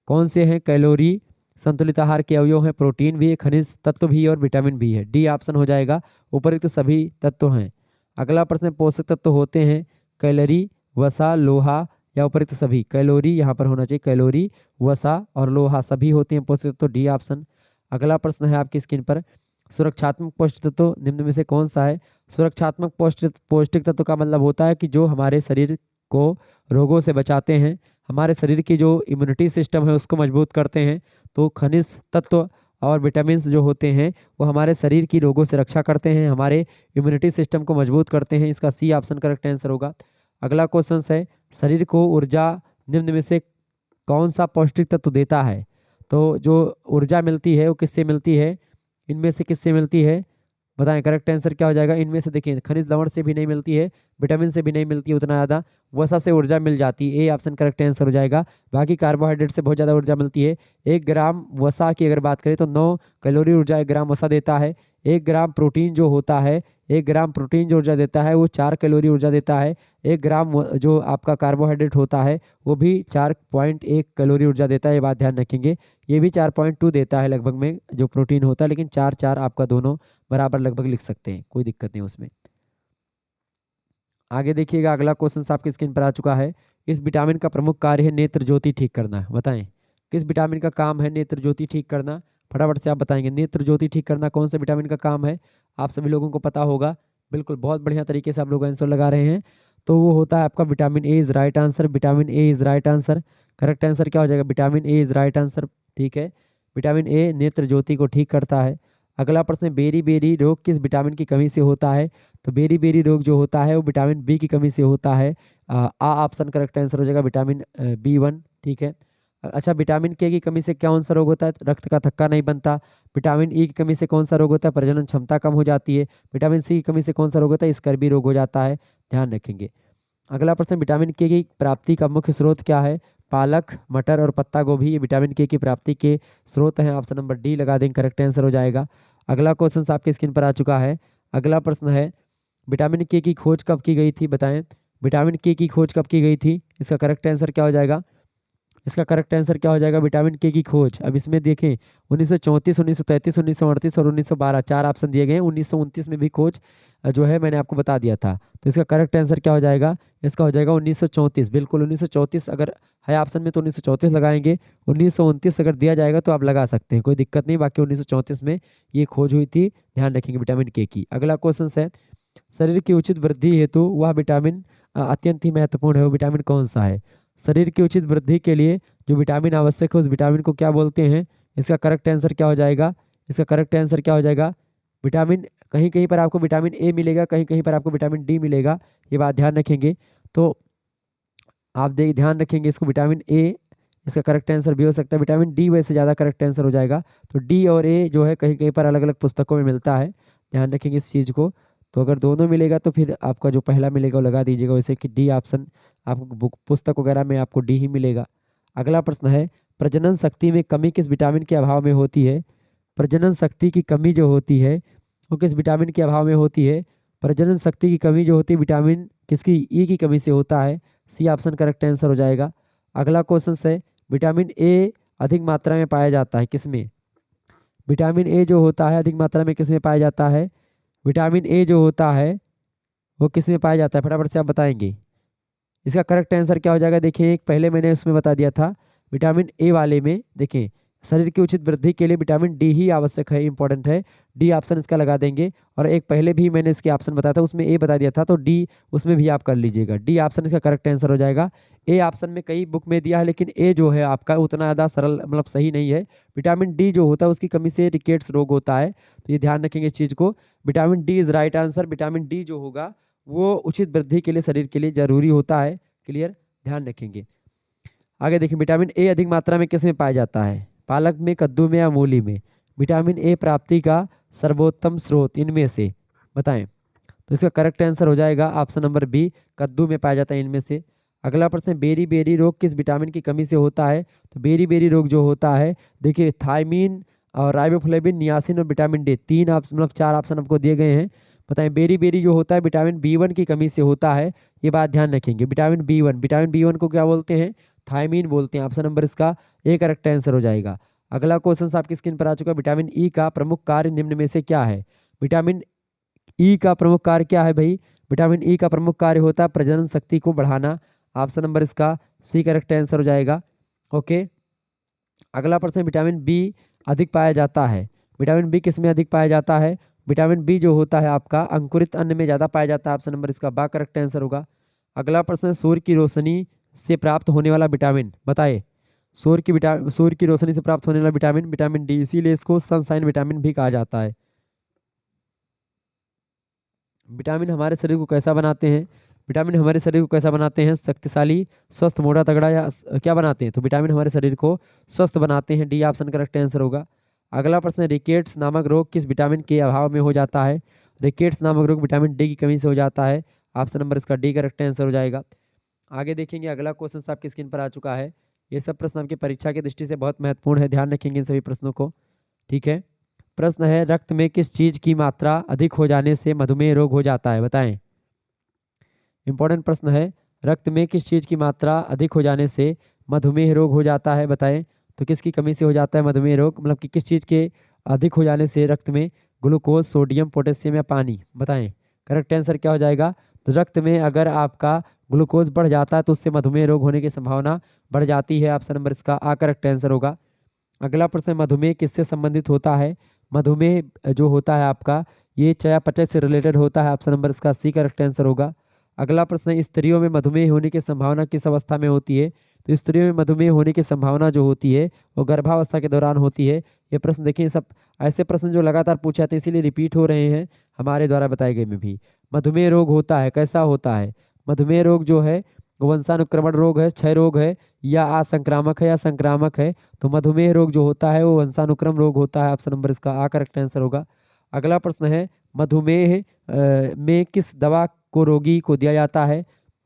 कौन से हैं। कैलोरी संतुलित आहार के अवयव हैं, प्रोटीन भी है, खनिज तत्व भी है और विटामिन भी है। डी ऑप्शन हो जाएगा, उपरोक्त सभी तत्व हैं। अगला प्रश्न, पोषक तत्व होते हैं कैलोरी, वसा, लोहा या उपरोक्त सभी। कैलोरी यहाँ पर होना चाहिए, कैलोरी, वसा और लोहा सभी होते हैं पोषक तत्व। D option. अगला प्रश्न है आपकी स्क्रीन पर, सुरक्षात्मक पौष्टिक तत्व निम्न में से कौन सा है। सुरक्षात्मक पौष्टिक तत्व का मतलब होता है कि जो हमारे शरीर को रोगों से बचाते हैं, हमारे शरीर की जो इम्यूनिटी सिस्टम है उसको मजबूत करते हैं। तो खनिज तत्व और विटामिन्स जो होते हैं वो हमारे शरीर की रोगों से रक्षा करते हैं, हमारे इम्यूनिटी सिस्टम को मजबूत करते हैं। इसका सी ऑप्शन करेक्ट आंसर होगा। अगला क्वेश्चन है, शरीर को ऊर्जा निम्न में से कौन सा पौष्टिक तत्व देता है। तो जो ऊर्जा मिलती है वो किससे मिलती है, इनमें से किससे मिलती है, बताएं। करेक्ट आंसर क्या हो जाएगा, इनमें से देखिए खनिज लवण से भी नहीं मिलती है, विटामिन से भी नहीं मिलती है उतना ज़्यादा, वसा से ऊर्जा मिल जाती है। ए ऑप्शन करेक्ट आंसर हो जाएगा। बाकी कार्बोहाइड्रेट से बहुत ज़्यादा ऊर्जा मिलती है। 1 ग्राम वसा की अगर बात करें तो 9 कैलोरी ऊर्जा 1 ग्राम वसा देता है। 1 ग्राम प्रोटीन जो होता है, 1 ग्राम प्रोटीन जो ऊर्जा देता है वो 4 कैलोरी ऊर्जा देता है। 1 ग्राम जो आपका कार्बोहाइड्रेट होता है वो भी 4.1 कैलोरी ऊर्जा देता है। ये बात ध्यान रखेंगे। ये भी 4.2 देता है लगभग में जो प्रोटीन होता है, लेकिन 4 आपका दोनों बराबर लगभग लिख सकते हैं, कोई दिक्कत नहीं उसमें। आगे देखिएगा, अगला क्वेश्चन आपकी स्क्रीन पर आ चुका है, इस विटामिन का प्रमुख कार्य है नेत्र ज्योति ठीक करना। बताएं किस विटामिन का काम है नेत्र ज्योति ठीक करना, फटाफट से आप बताएंगे। नेत्र ज्योति ठीक करना कौन सा विटामिन का काम है, आप सभी लोगों को पता होगा। बिल्कुल, बहुत बढ़िया तरीके से आप लोग आंसर लगा रहे हैं। तो वो होता है आपका vitamin A is right answer. Vitamin A is right answer. Correct answer क्या हो जाएगा, vitamin A is right answer. ठीक है, विटामिन ए नेत्र ज्योति को ठीक करता है। अगला प्रश्न, बेरी बेरी रोग किस विटामिन की कमी से होता है। तो बेरी बेरी रोग जो होता है वो विटामिन बी की कमी से होता है। ऑप्शन करेक्ट आंसर हो जाएगा विटामिन B1। ठीक है, अच्छा, विटामिन के की कमी से कौन सा रोग होता है, रक्त का थक्का नहीं बनता। विटामिन ई की कमी से कौन सा रोग होता है, प्रजनन क्षमता कम हो जाती है। विटामिन सी की कमी से कौन सा रोग होता है, स्कर्वी रोग हो जाता है। ध्यान रखेंगे। अगला प्रश्न, विटामिन के की प्राप्ति का मुख्य स्रोत क्या है। पालक, मटर और पत्ता गोभी ये विटामिन के की प्राप्ति के स्रोत हैं। ऑप्शन नंबर डी लगा देंगे, करेक्ट आंसर हो जाएगा। अगला क्वेश्चन आपकी स्क्रीन पर आ चुका है। अगला प्रश्न है, विटामिन के की खोज कब की गई थी, बताएं। विटामिन के की खोज कब की गई थी, इसका करेक्ट आंसर क्या हो जाएगा। इसका करेक्ट आंसर क्या हो जाएगा, विटामिन के की खोज। अब इसमें देखें 1934, 1933, 1938 और 1912 चार ऑप्शन दिए गए हैं। 1929 में भी खोज जो है मैंने आपको बता दिया था। तो इसका करेक्ट आंसर क्या हो जाएगा, इसका हो जाएगा 1934। बिल्कुल 1934 अगर है ऑप्शन में तो 1934 लगाएंगे। 1929 अगर दिया जाएगा तो आप लगा सकते हैं, कोई दिक्कत नहीं। बाकी 1934 में ये खोज हुई थी, ध्यान रखेंगे विटामिन के की। अगला क्वेश्चन है, शरीर की उचित वृद्धि हेतु वह विटामिन अत्यंत ही महत्वपूर्ण है, वो विटामिन कौन सा है। शरीर की उचित वृद्धि के लिए जो विटामिन आवश्यक है उस विटामिन को क्या बोलते हैं। इसका करेक्ट आंसर क्या हो जाएगा, इसका करेक्ट आंसर क्या हो जाएगा, विटामिन कहीं कहीं पर आपको विटामिन ए मिलेगा, कहीं कहीं पर आपको विटामिन डी मिलेगा, ये बात ध्यान रखेंगे। तो आप देख ध्यान रखेंगे इसको, विटामिन ए इसका करेक्ट आंसर भी हो सकता है, विटामिन डी वैसे ज़्यादा करेक्ट आंसर हो जाएगा। तो डी और ए जो है कहीं कहीं पर अलग अलग पुस्तकों में मिलता है, ध्यान रखेंगे इस चीज़ को। तो अगर दोनों मिलेगा तो फिर आपका जो पहला मिलेगा वो लगा दीजिएगा, वैसे कि डी ऑप्शन आपको बुक पुस्तक वगैरह में आपको डी ही मिलेगा। अगला प्रश्न है, प्रजनन शक्ति में कमी किस विटामिन के अभाव में होती है? प्रजनन शक्ति की कमी जो होती है वो किस विटामिन के अभाव में होती है? प्रजनन शक्ति की कमी जो होती है विटामिन किसकी, ई की कमी से होता है। सी ऑप्शन करेक्ट आंसर हो जाएगा। अगला क्वेश्चन है, विटामिन ए अधिक मात्रा में पाया जाता है किसमें? विटामिन ए जो होता है अधिक मात्रा में किसमें पाया जाता है? विटामिन ए जो होता है वो किसमें पाया जाता है, फटाफट से आप बताएंगे। इसका करेक्ट आंसर क्या हो जाएगा? देखिए एक पहले मैंने उसमें बता दिया था, विटामिन ए वाले में देखिए शरीर की उचित वृद्धि के लिए विटामिन डी ही आवश्यक है, इंपॉर्टेंट है। डी ऑप्शन इसका लगा देंगे। और एक पहले भी मैंने इसके ऑप्शन बताया था, उसमें ए बता दिया था, तो डी उसमें भी आप कर लीजिएगा। डी ऑप्शन इसका करेक्ट आंसर हो जाएगा। ए ऑप्शन में कई बुक में दिया है, लेकिन ए जो है आपका उतना ज़्यादा सरल मतलब सही नहीं है। विटामिन डी जो होता है उसकी कमी से रिकेट्स रोग होता है, तो ये ध्यान रखेंगे इस चीज़ को। Vitamin D is right answer. Vitamin D जो होगा वो उचित वृद्धि के लिए शरीर के लिए जरूरी होता है। क्लियर, ध्यान रखेंगे। आगे देखिए, विटामिन ए अधिक मात्रा में किस में पाया जाता है? पालक में, कद्दू में या मूली में? विटामिन ए प्राप्ति का सर्वोत्तम स्रोत इनमें से बताएं। तो इसका करेक्ट आंसर हो जाएगा ऑप्शन नंबर बी, कद्दू में पाया जाता है इनमें से। अगला प्रश्न, बेरी बेरी रोग किस विटामिन की कमी से होता है? तो बेरी बेरी रोग जो होता है देखिए थायमीन और राइबोफ्लेविन, नियासिन और विटामिन डी, तीन ऑप्शन मतलब चार ऑप्शन आपको दिए गए हैं। बताएं, बेरी बेरी जो होता है विटामिन बी1 की कमी से होता है, ये बात ध्यान रखेंगे। विटामिन बी वन को क्या बोलते हैं? थायमीन बोलते हैं। ऑप्शन नंबर इसका ए करेक्ट आंसर हो जाएगा। अगला क्वेश्चन आपकी स्क्रीन पर आ चुका है, विटामिन ई का प्रमुख कार्य निम्न में से क्या है? विटामिन ई का प्रमुख कार्य क्या है भाई? विटामिन ई का प्रमुख कार्य होता है प्रजनन शक्ति को बढ़ाना। ऑप्शन नंबर इसका सी करेक्ट आंसर हो जाएगा। ओके, अगला प्रश्न, विटामिन बी अधिक पाया जाता है, विटामिन बी किस में अधिक पाया जाता है? विटामिन बी जो होता है आपका अंकुरित अन्न में ज़्यादा पाया जाता है। ऑप्शन नंबर इसका बा करेक्ट आंसर होगा। अगला प्रश्न, सूर्य की रोशनी से प्राप्त होने वाला विटामिन बताए। सूर्य की रोशनी से प्राप्त होने वाला विटामिन विटामिन डी, इसीलिए इसको सनशाइन विटामिन भी कहा जाता है। विटामिन हमारे शरीर को कैसा बनाते हैं? विटामिन हमारे शरीर को कैसा बनाते हैं? शक्तिशाली, स्वस्थ, मोटा, तगड़ा या क्या बनाते हैं? तो विटामिन हमारे शरीर को स्वस्थ बनाते हैं। डी ऑप्शन करेक्ट आंसर होगा। अगला प्रश्न है, रिकेट्स नामक रोग किस विटामिन के अभाव में हो जाता है? रिकेट्स नामक रोग विटामिन डी की कमी से हो जाता है। ऑप्शन नंबर इसका डी करेक्ट आंसर हो जाएगा। आगे देखेंगे, अगला क्वेश्चन आपकी स्क्रीन पर आ चुका है। ये सब प्रश्न आपकी परीक्षा की दृष्टि से बहुत महत्वपूर्ण है, ध्यान रखेंगे इन सभी प्रश्नों को। ठीक है, प्रश्न है, रक्त में किस चीज की मात्रा अधिक हो जाने से मधुमेह रोग हो जाता है? बताएं। इंपॉर्टेंट प्रश्न है, रक्त में किस चीज की मात्रा अधिक हो जाने से मधुमेह रोग हो जाता है? बताएं। तो किसकी कमी से हो जाता है मधुमेह रोग, मतलब कि किस चीज के अधिक हो जाने से रक्त में? ग्लूकोज, सोडियम, पोटेशियम या पानी? बताएं, करेक्ट आंसर क्या हो जाएगा? तो रक्त में अगर आपका ग्लूकोज बढ़ जाता है तो उससे मधुमेह रोग होने की संभावना बढ़ जाती है। ऑप्शन नंबर इसका आ करेक्ट आंसर होगा। अगला प्रश्न, मधुमेह किससे संबंधित होता है? मधुमेह जो होता है आपका ये चयापचय से रिलेटेड होता है। ऑप्शन नंबर इसका सी करेक्ट आंसर होगा। अगला प्रश्न, स्त्रियों में मधुमेह होने की संभावना किस अवस्था में होती है? तो स्त्रियों में मधुमेह होने की संभावना जो होती है वो गर्भावस्था के दौरान होती है। ये प्रश्न देखिए, सब ऐसे प्रश्न जो लगातार पूछे जाते हैं इसीलिए रिपीट हो रहे हैं हमारे द्वारा बताए गए में भी। मधुमेह रोग होता है, कैसा होता है? मधुमेह रोग जो है वंशानुक्रमण रोग है, क्षय रोग है या असंक्रामक है या संक्रामक है? तो मधुमेह रोग जो होता है वो वंशानुक्रम रोग होता है। ऑप्शन नंबर इसका आ करेक्ट आंसर होगा। अगला प्रश्न है, मधुमेह में किस दवा को रोगी को दिया जाता है?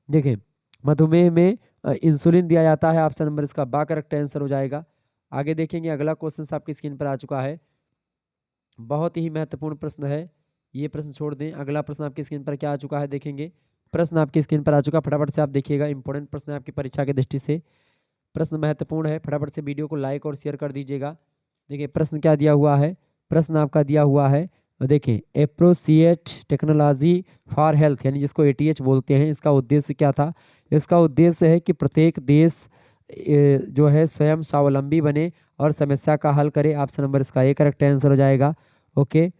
देखिए, मधुमेह में इंसुलिन दिया जाता है। ऑप्शन नंबर इसका बा करेक्ट आंसर हो जाएगा। आगे देखेंगे, अगला क्वेश्चन आपकी स्क्रीन पर आ चुका है, बहुत ही महत्वपूर्ण प्रश्न है, ये प्रश्न छोड़ दें। अगला प्रश्न आपकी स्क्रीन पर क्या आ चुका है देखेंगे। प्रश्न आपकी स्क्रीन पर आ चुका, फटाफट से आप देखिएगा, इंपॉर्टेंट प्रश्न है आपकी परीक्षा की दृष्टि से, प्रश्न महत्वपूर्ण है, फटाफट से वीडियो को लाइक और शेयर कर दीजिएगा। देखिए प्रश्न क्या दिया हुआ है, प्रश्न आपका दिया हुआ है, देखिए एप्रोसिएट टेक्नोलॉजी फॉर हेल्थ यानी जिसको एटीएच बोलते हैं, इसका उद्देश्य क्या था? इसका उद्देश्य है कि प्रत्येक देश जो है स्वयं स्वावलंबी बने और समस्या का हल करे। ऑप्शन नंबर इसका ए करेक्ट आंसर हो जाएगा। ओके,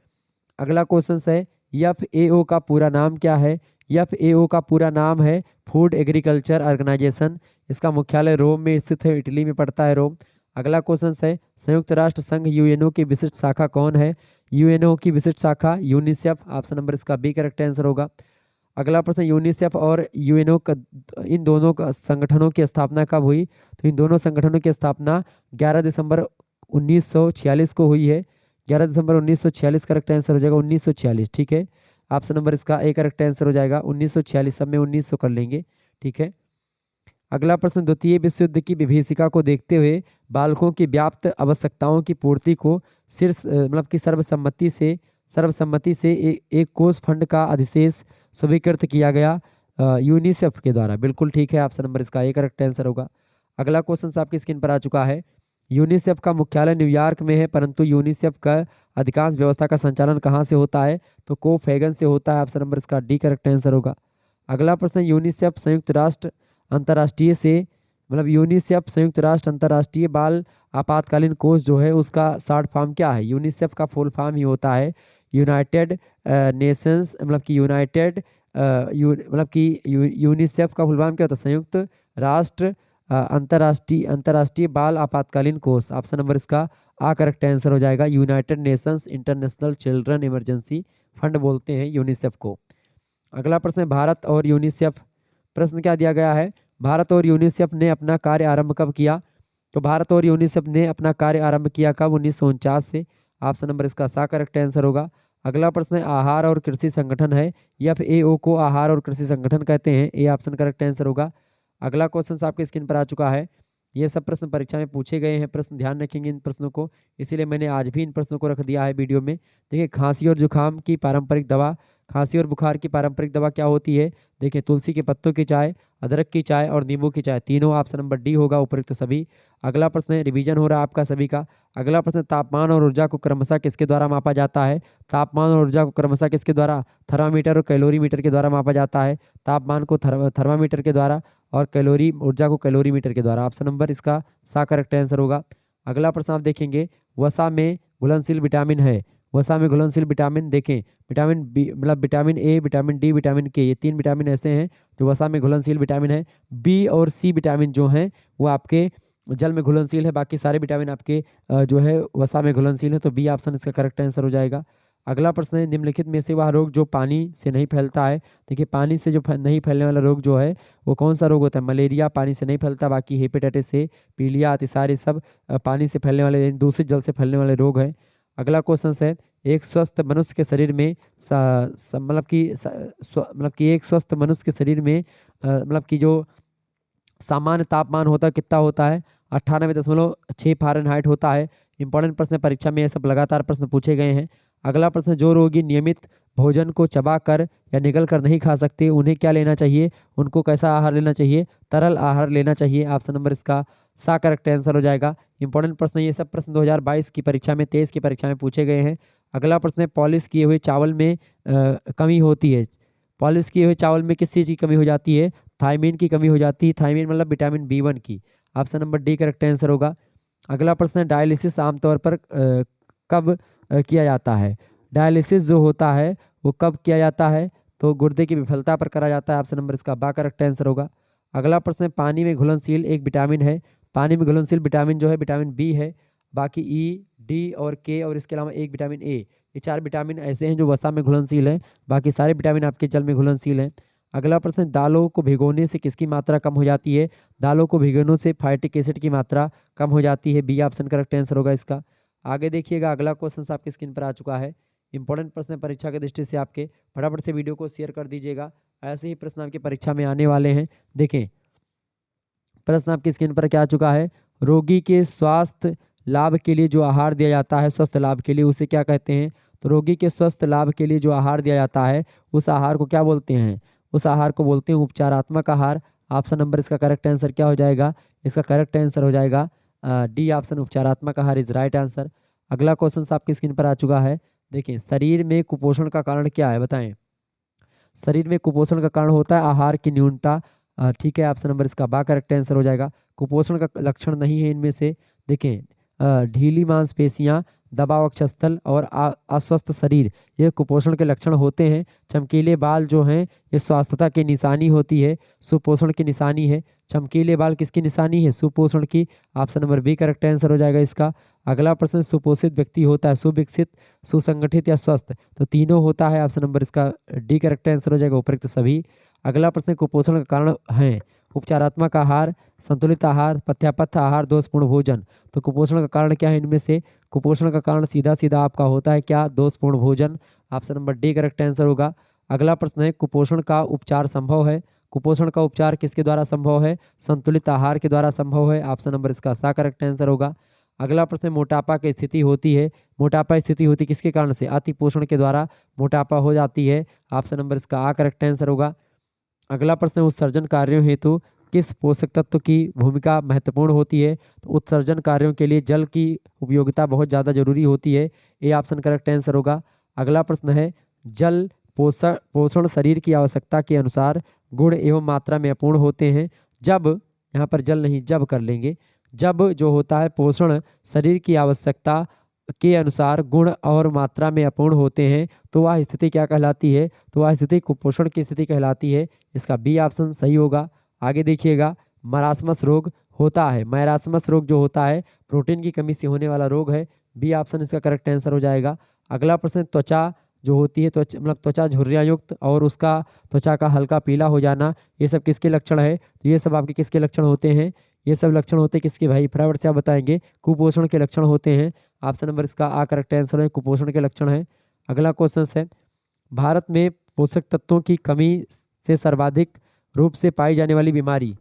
अगला क्वेश्चन है, एफएओ का पूरा नाम क्या है? एफएओ का पूरा नाम है फूड एग्रीकल्चर ऑर्गेनाइजेशन। इसका मुख्यालय रोम में स्थित है, इटली में पड़ता है रोम। अगला क्वेश्चन है, संयुक्त राष्ट्र संघ यूएनओ की विशिष्ट शाखा कौन है? यूएनओ की विशिष्ट शाखा यूनिसेफ। ऑप्शन नंबर इसका बी करेक्ट आंसर होगा। अगला प्रश्न, यूनिसेफ और यूएनओ का, इन दोनों का संगठनों की स्थापना कब हुई? तो इन दोनों संगठनों की स्थापना 11 दिसंबर 1946 को हुई है। 11 दिसंबर 1946 करेक्ट आंसर हो जाएगा, 1946। ठीक है, ऑप्शन नंबर इसका ए करेक्ट आंसर हो जाएगा, 1946। सब में 1900 कर लेंगे। ठीक है, अगला प्रश्न, द्वितीय विश्व युद्ध की विभीषिका को देखते हुए बालकों की व्याप्त आवश्यकताओं की पूर्ति को शीर्ष मतलब कि सर्वसम्मति से एक कोष फंड का अधिशेष स्वीकृत किया गया यूनिसेफ के द्वारा। बिल्कुल ठीक है, ऑप्शन नंबर इसका ए करेक्ट आंसर होगा। अगला क्वेश्चन आपकी स्क्रीन पर आ चुका है। यूनिसेफ का मुख्यालय न्यूयॉर्क में है, परंतु यूनिसेफ का अधिकांश व्यवस्था का संचालन कहाँ से होता है? तो कोपेगन से होता है। ऑप्शन नंबर इसका डी करेक्ट आंसर होगा। अगला प्रश्न, यूनिसेफ संयुक्त राष्ट्र अंतर्राष्ट्रीय से मतलब यूनिसेफ संयुक्त राष्ट्र अंतर्राष्ट्रीय बाल आपातकालीन कोष जो है उसका शॉर्ट फॉर्म क्या है? यूनिसेफ का फुल फॉर्म ही होता है यूनाइटेड नेशंस, मतलब कि यूनाइटेड मतलब कि यूनिसेफ का फुल फॉर्म क्या होता है? संयुक्त राष्ट्र अंतर्राष्ट्रीय बाल आपातकालीन कोष। ऑप्शन नंबर इसका आ करेक्ट आंसर हो जाएगा। United Nations international children emergency fund बोलते हैं यूनिसेफ को। अगला प्रश्न है, भारत और यूनिसेफ, प्रश्न क्या दिया गया है? भारत और यूनिसेफ ने अपना कार्य आरंभ कब किया? तो भारत और यूनिसेफ ने अपना कार्य आरंभ किया कब? 1949 से। ऑप्शन नंबर इसका सा करेक्ट आंसर होगा। अगला प्रश्न है, आहार और कृषि संगठन है, FAO को आहार और कृषि संगठन कहते हैं। ए ऑप्शन करेक्ट आंसर होगा। अगला क्वेश्चन आपके स्क्रीन पर आ चुका है। ये सब प्रश्न परीक्षा में पूछे गए हैं, प्रश्न ध्यान रखेंगे इन प्रश्नों को, इसीलिए मैंने आज भी इन प्रश्नों को रख दिया है वीडियो में। देखिए, खांसी और जुकाम की पारंपरिक दवा, खांसी और बुखार की पारंपरिक दवा क्या होती है? देखिए, तुलसी के पत्तों की चाय, अदरक की चाय और नींबू की चाय, तीनों। ऑप्शन नंबर डी होगा उपयुक्त सभी। अगला प्रश्न है, रिवीजन हो रहा है आपका सभी का। अगला प्रश्न, तापमान और ऊर्जा को क्रमशः किसके द्वारा मापा जाता है? तापमान और ऊर्जा को क्रमशः किसके द्वारा? थर्मामीटर और कैलोरीमीटर के द्वारा मापा जाता है। तापमान को थर्मामीटर के द्वारा और ऊर्जा को कैलोरीमीटर के द्वारा। ऑप्शन नंबर इसका सा करेक्ट आंसर होगा। अगला प्रश्न आप देखेंगे, वसा में घुलनशील विटामिन है। वसा में घुलनशील विटामिन देखें, विटामिन बी मतलब vitamin A, vitamin D, vitamin के, ये 3 विटामिन ऐसे हैं जो वसा में घुलनशील विटामिन है। बी और सी विटामिन जो हैं वो आपके जल में घुलनशील है, बाकी सारे विटामिन आपके जो है वसा में घुलनशील है। तो बी ऑप्शन इसका करेक्ट आंसर हो जाएगा। अगला प्रश्न है, निम्नलिखित में से वह रोग जो पानी से नहीं फैलता है। देखिए, पानी से जो नहीं फैलने वाला रोग जो है वो कौन सा रोग होता है? मलेरिया पानी से नहीं फैलता, बाकी हेपेटाइटिस ए, पीलिया, अतिसार, ये सब पानी से फैलने वाले, दूषित जल से फैलने वाले रोग हैं। अगला क्वेश्चन है, एक स्वस्थ मनुष्य के शरीर में मतलब कि एक स्वस्थ मनुष्य के शरीर में मतलब कि जो सामान्य तापमान होता है कितना होता है? 98.6 फ़ारेनहाइट होता है। इंपॉर्टेंट प्रश्न परीक्षा में ये सब लगातार प्रश्न पूछे गए हैं। अगला प्रश्न, जो रोगी नियमित भोजन को चबाकर या निगल कर नहीं खा सकते उन्हें क्या लेना चाहिए? उनको कैसा आहार लेना चाहिए? तरल आहार लेना चाहिए। ऑप्शन नंबर इसका सा करेक्ट आंसर हो जाएगा। इंपॉर्टेंट प्रश्न, ये सब प्रश्न 2022 की परीक्षा में, 23 की परीक्षा में पूछे गए हैं। अगला प्रश्न है, पॉलिश किए हुए चावल में कमी होती है। पॉलिश किए हुए चावल में किस चीज़ की कमी हो जाती है? थायमीन की कमी हो जाती है। थायमीन मतलब विटामिन B1 की। Option number D correct answer होगा। अगला प्रश्न है, डायलिसिस आमतौर पर कब किया जाता है? डायलिसिस जो होता है वो कब किया जाता है? तो गुर्दे की विफलता पर करा जाता है। ऑप्शन नंबर इसका बा करेक्ट आंसर होगा। अगला प्रश्न है, पानी में घुलनशील एक विटामिन है। पानी में घुलनशील विटामिन जो है विटामिन बी है, बाकी ई, डी और के और इसके अलावा एक विटामिन ए, ये 4 विटामिन ऐसे हैं जो वसा में घुलनशील हैं, बाकी सारे विटामिन आपके जल में घुलनशील हैं। अगला प्रश्न, दालों को भिगोने से किसकी मात्रा कम हो जाती है? दालों को भिगोने से फाइटिक एसिड की मात्रा कम हो जाती है। बी ऑप्शन करेक्ट आंसर होगा इसका। आगे देखिएगा, अगला क्वेश्चन आपकी स्क्रीन पर आ चुका है। इंपॉर्टेंट प्रश्न परीक्षा की दृष्टि से आपके, फटाफट से वीडियो को शेयर कर दीजिएगा, ऐसे ही प्रश्न आपकी परीक्षा में आने वाले हैं। देखें, प्रश्न आपकी स्क्रीन पर क्या आ चुका है? रोगी के स्वास्थ्य लाभ के लिए जो आहार दिया जाता है, स्वस्थ लाभ के लिए, उसे क्या कहते हैं? तो रोगी के स्वस्थ लाभ के लिए जो आहार दिया जाता है उस आहार को क्या बोलते हैं? उस आहार को बोलते हैं उपचारात्मक आहार। ऑप्शन नंबर इसका करेक्ट आंसर क्या हो जाएगा? इसका करेक्ट आंसर हो जाएगा डी ऑप्शन, उपचारात्मक आहार इज राइट आंसर। अगला क्वेश्चन आपकी स्क्रीन पर आ चुका है। देखिए, शरीर में कुपोषण का कारण क्या है, बताएं? शरीर में कुपोषण का कारण होता है आहार की न्यूनता। ठीक है, ऑप्शन नंबर इसका बा करेक्ट आंसर हो जाएगा। कुपोषण का लक्षण नहीं है इनमें से। देखें, ढीली मांसपेशियां, दबाव वक्षस्थल और अस्वस्थ शरीर ये कुपोषण के लक्षण होते हैं। चमकीले बाल जो हैं ये स्वास्थ्यता की निशानी होती है, सुपोषण की निशानी है। चमकीले बाल किसकी निशानी है? सुपोषण की। Option number B correct answer हो जाएगा इसका। अगला प्रश्न, सुपोषित व्यक्ति होता है सुविकसित, सुसंगठित या स्वस्थ? तो तीनों होता है। ऑप्शन नंबर इसका डी करेक्ट आंसर हो जाएगा, उपयुक्त सभी। अगला प्रश्न, कुपोषण का कारण है उपचारात्मक आहार, संतुलित आहार, पथ्यापथ आहार, दोषपूर्ण भोजन। तो कुपोषण का कारण क्या है इनमें से? कुपोषण का कारण सीधा सीधा आपका होता है क्या? दोषपूर्ण भोजन। Option number D correct answer होगा। अगला प्रश्न है, कुपोषण का उपचार संभव है? कुपोषण का उपचार किसके द्वारा संभव है? संतुलित आहार के द्वारा संभव है। ऑप्शन नंबर इसका सा करेक्ट आंसर होगा। अगला प्रश्न, मोटापा की स्थिति होती है? मोटापा स्थिति होती किसके कारण से? अति पोषण के द्वारा मोटापा हो जाती है। ऑप्शन नंबर इसका आ करेक्ट आंसर होगा। अगला प्रश्न, उत्सर्जन कार्यों हेतु किस पोषक तत्व की भूमिका महत्वपूर्ण होती है? तो उत्सर्जन कार्यों के लिए जल की उपयोगिता बहुत ज़्यादा जरूरी होती है। ये ऑप्शन करेक्ट आंसर होगा। अगला प्रश्न है, जल पोषण शरीर की आवश्यकता के अनुसार गुण एवं मात्रा में अपूर्ण होते हैं जब, यहाँ पर जल नहीं जब कर लेंगे, जब जो होता है पोषण शरीर की आवश्यकता के अनुसार गुण और मात्रा में अपूर्ण होते हैं तो वह स्थिति क्या कहलाती है? तो वह स्थिति कुपोषण की स्थिति कहलाती है। इसका बी ऑप्शन सही होगा। आगे देखिएगा, मरासमस रोग होता है। मैरासमस रोग जो होता है प्रोटीन की कमी से होने वाला रोग है। बी ऑप्शन इसका करेक्ट आंसर हो जाएगा। अगला प्रश्न, त्वचा जो होती है त्वचा झुर्रियाँ युक्त और उसका त्वचा का हल्का पीला हो जाना, ये सब किसके लक्षण है? तो ये सब आपके किसके लक्षण होते हैं? ये सब लक्षण होते हैं किसके भाई? फटाफट से आप बताएंगे। कुपोषण के लक्षण होते हैं। ऑप्शन नंबर इसका आ करेक्ट आंसर है, कुपोषण के लक्षण है। अगला क्वेश्चन है, भारत में पोषक तत्वों की कमी से सर्वाधिक रूप से पाई जाने वाली बीमारी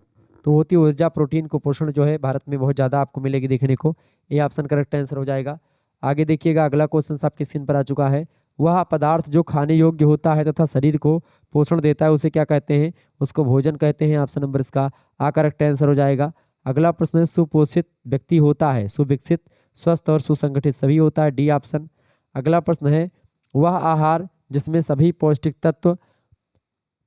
तो होती है ऊर्जा प्रोटीन कुपोषण जो है भारत में बहुत ज़्यादा आपको मिलेगी देखने को। ये ऑप्शन करेक्ट आंसर हो जाएगा। आगे देखिएगा, अगला क्वेश्चन आपकी स्क्रीन पर आ चुका है। वह पदार्थ जो खाने योग्य होता है तथा शरीर को पोषण देता है उसे क्या कहते हैं? उसको भोजन कहते हैं। ऑप्शन नंबर इसका आ करेक्ट आंसर हो जाएगा। अगला प्रश्न है, सुपोषित व्यक्ति होता है सुविकसित, स्वस्थ और सुसंगठित सभी होता है। D option. अगला प्रश्न है, वह आहार जिसमें सभी पौष्टिक तत्व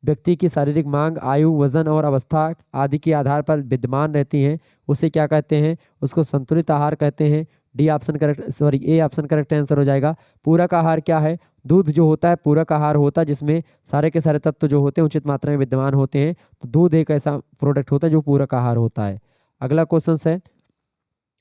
व्यक्ति की शारीरिक मांग, आयु, वजन और अवस्था आदि के आधार पर विद्यमान रहती हैं उसे क्या कहते हैं? उसको संतुलित आहार कहते हैं। D option correct, sorry A option correct answer हो जाएगा। पूरक आहार क्या है? दूध जो होता है पूरक आहार होता है जिसमें सारे के सारे तत्व जो होते हैं उचित मात्रा में विद्यमान होते हैं। तो दूध एक ऐसा प्रोडक्ट होता है जो पूरक आहार होता है। अगला क्वेश्चन है,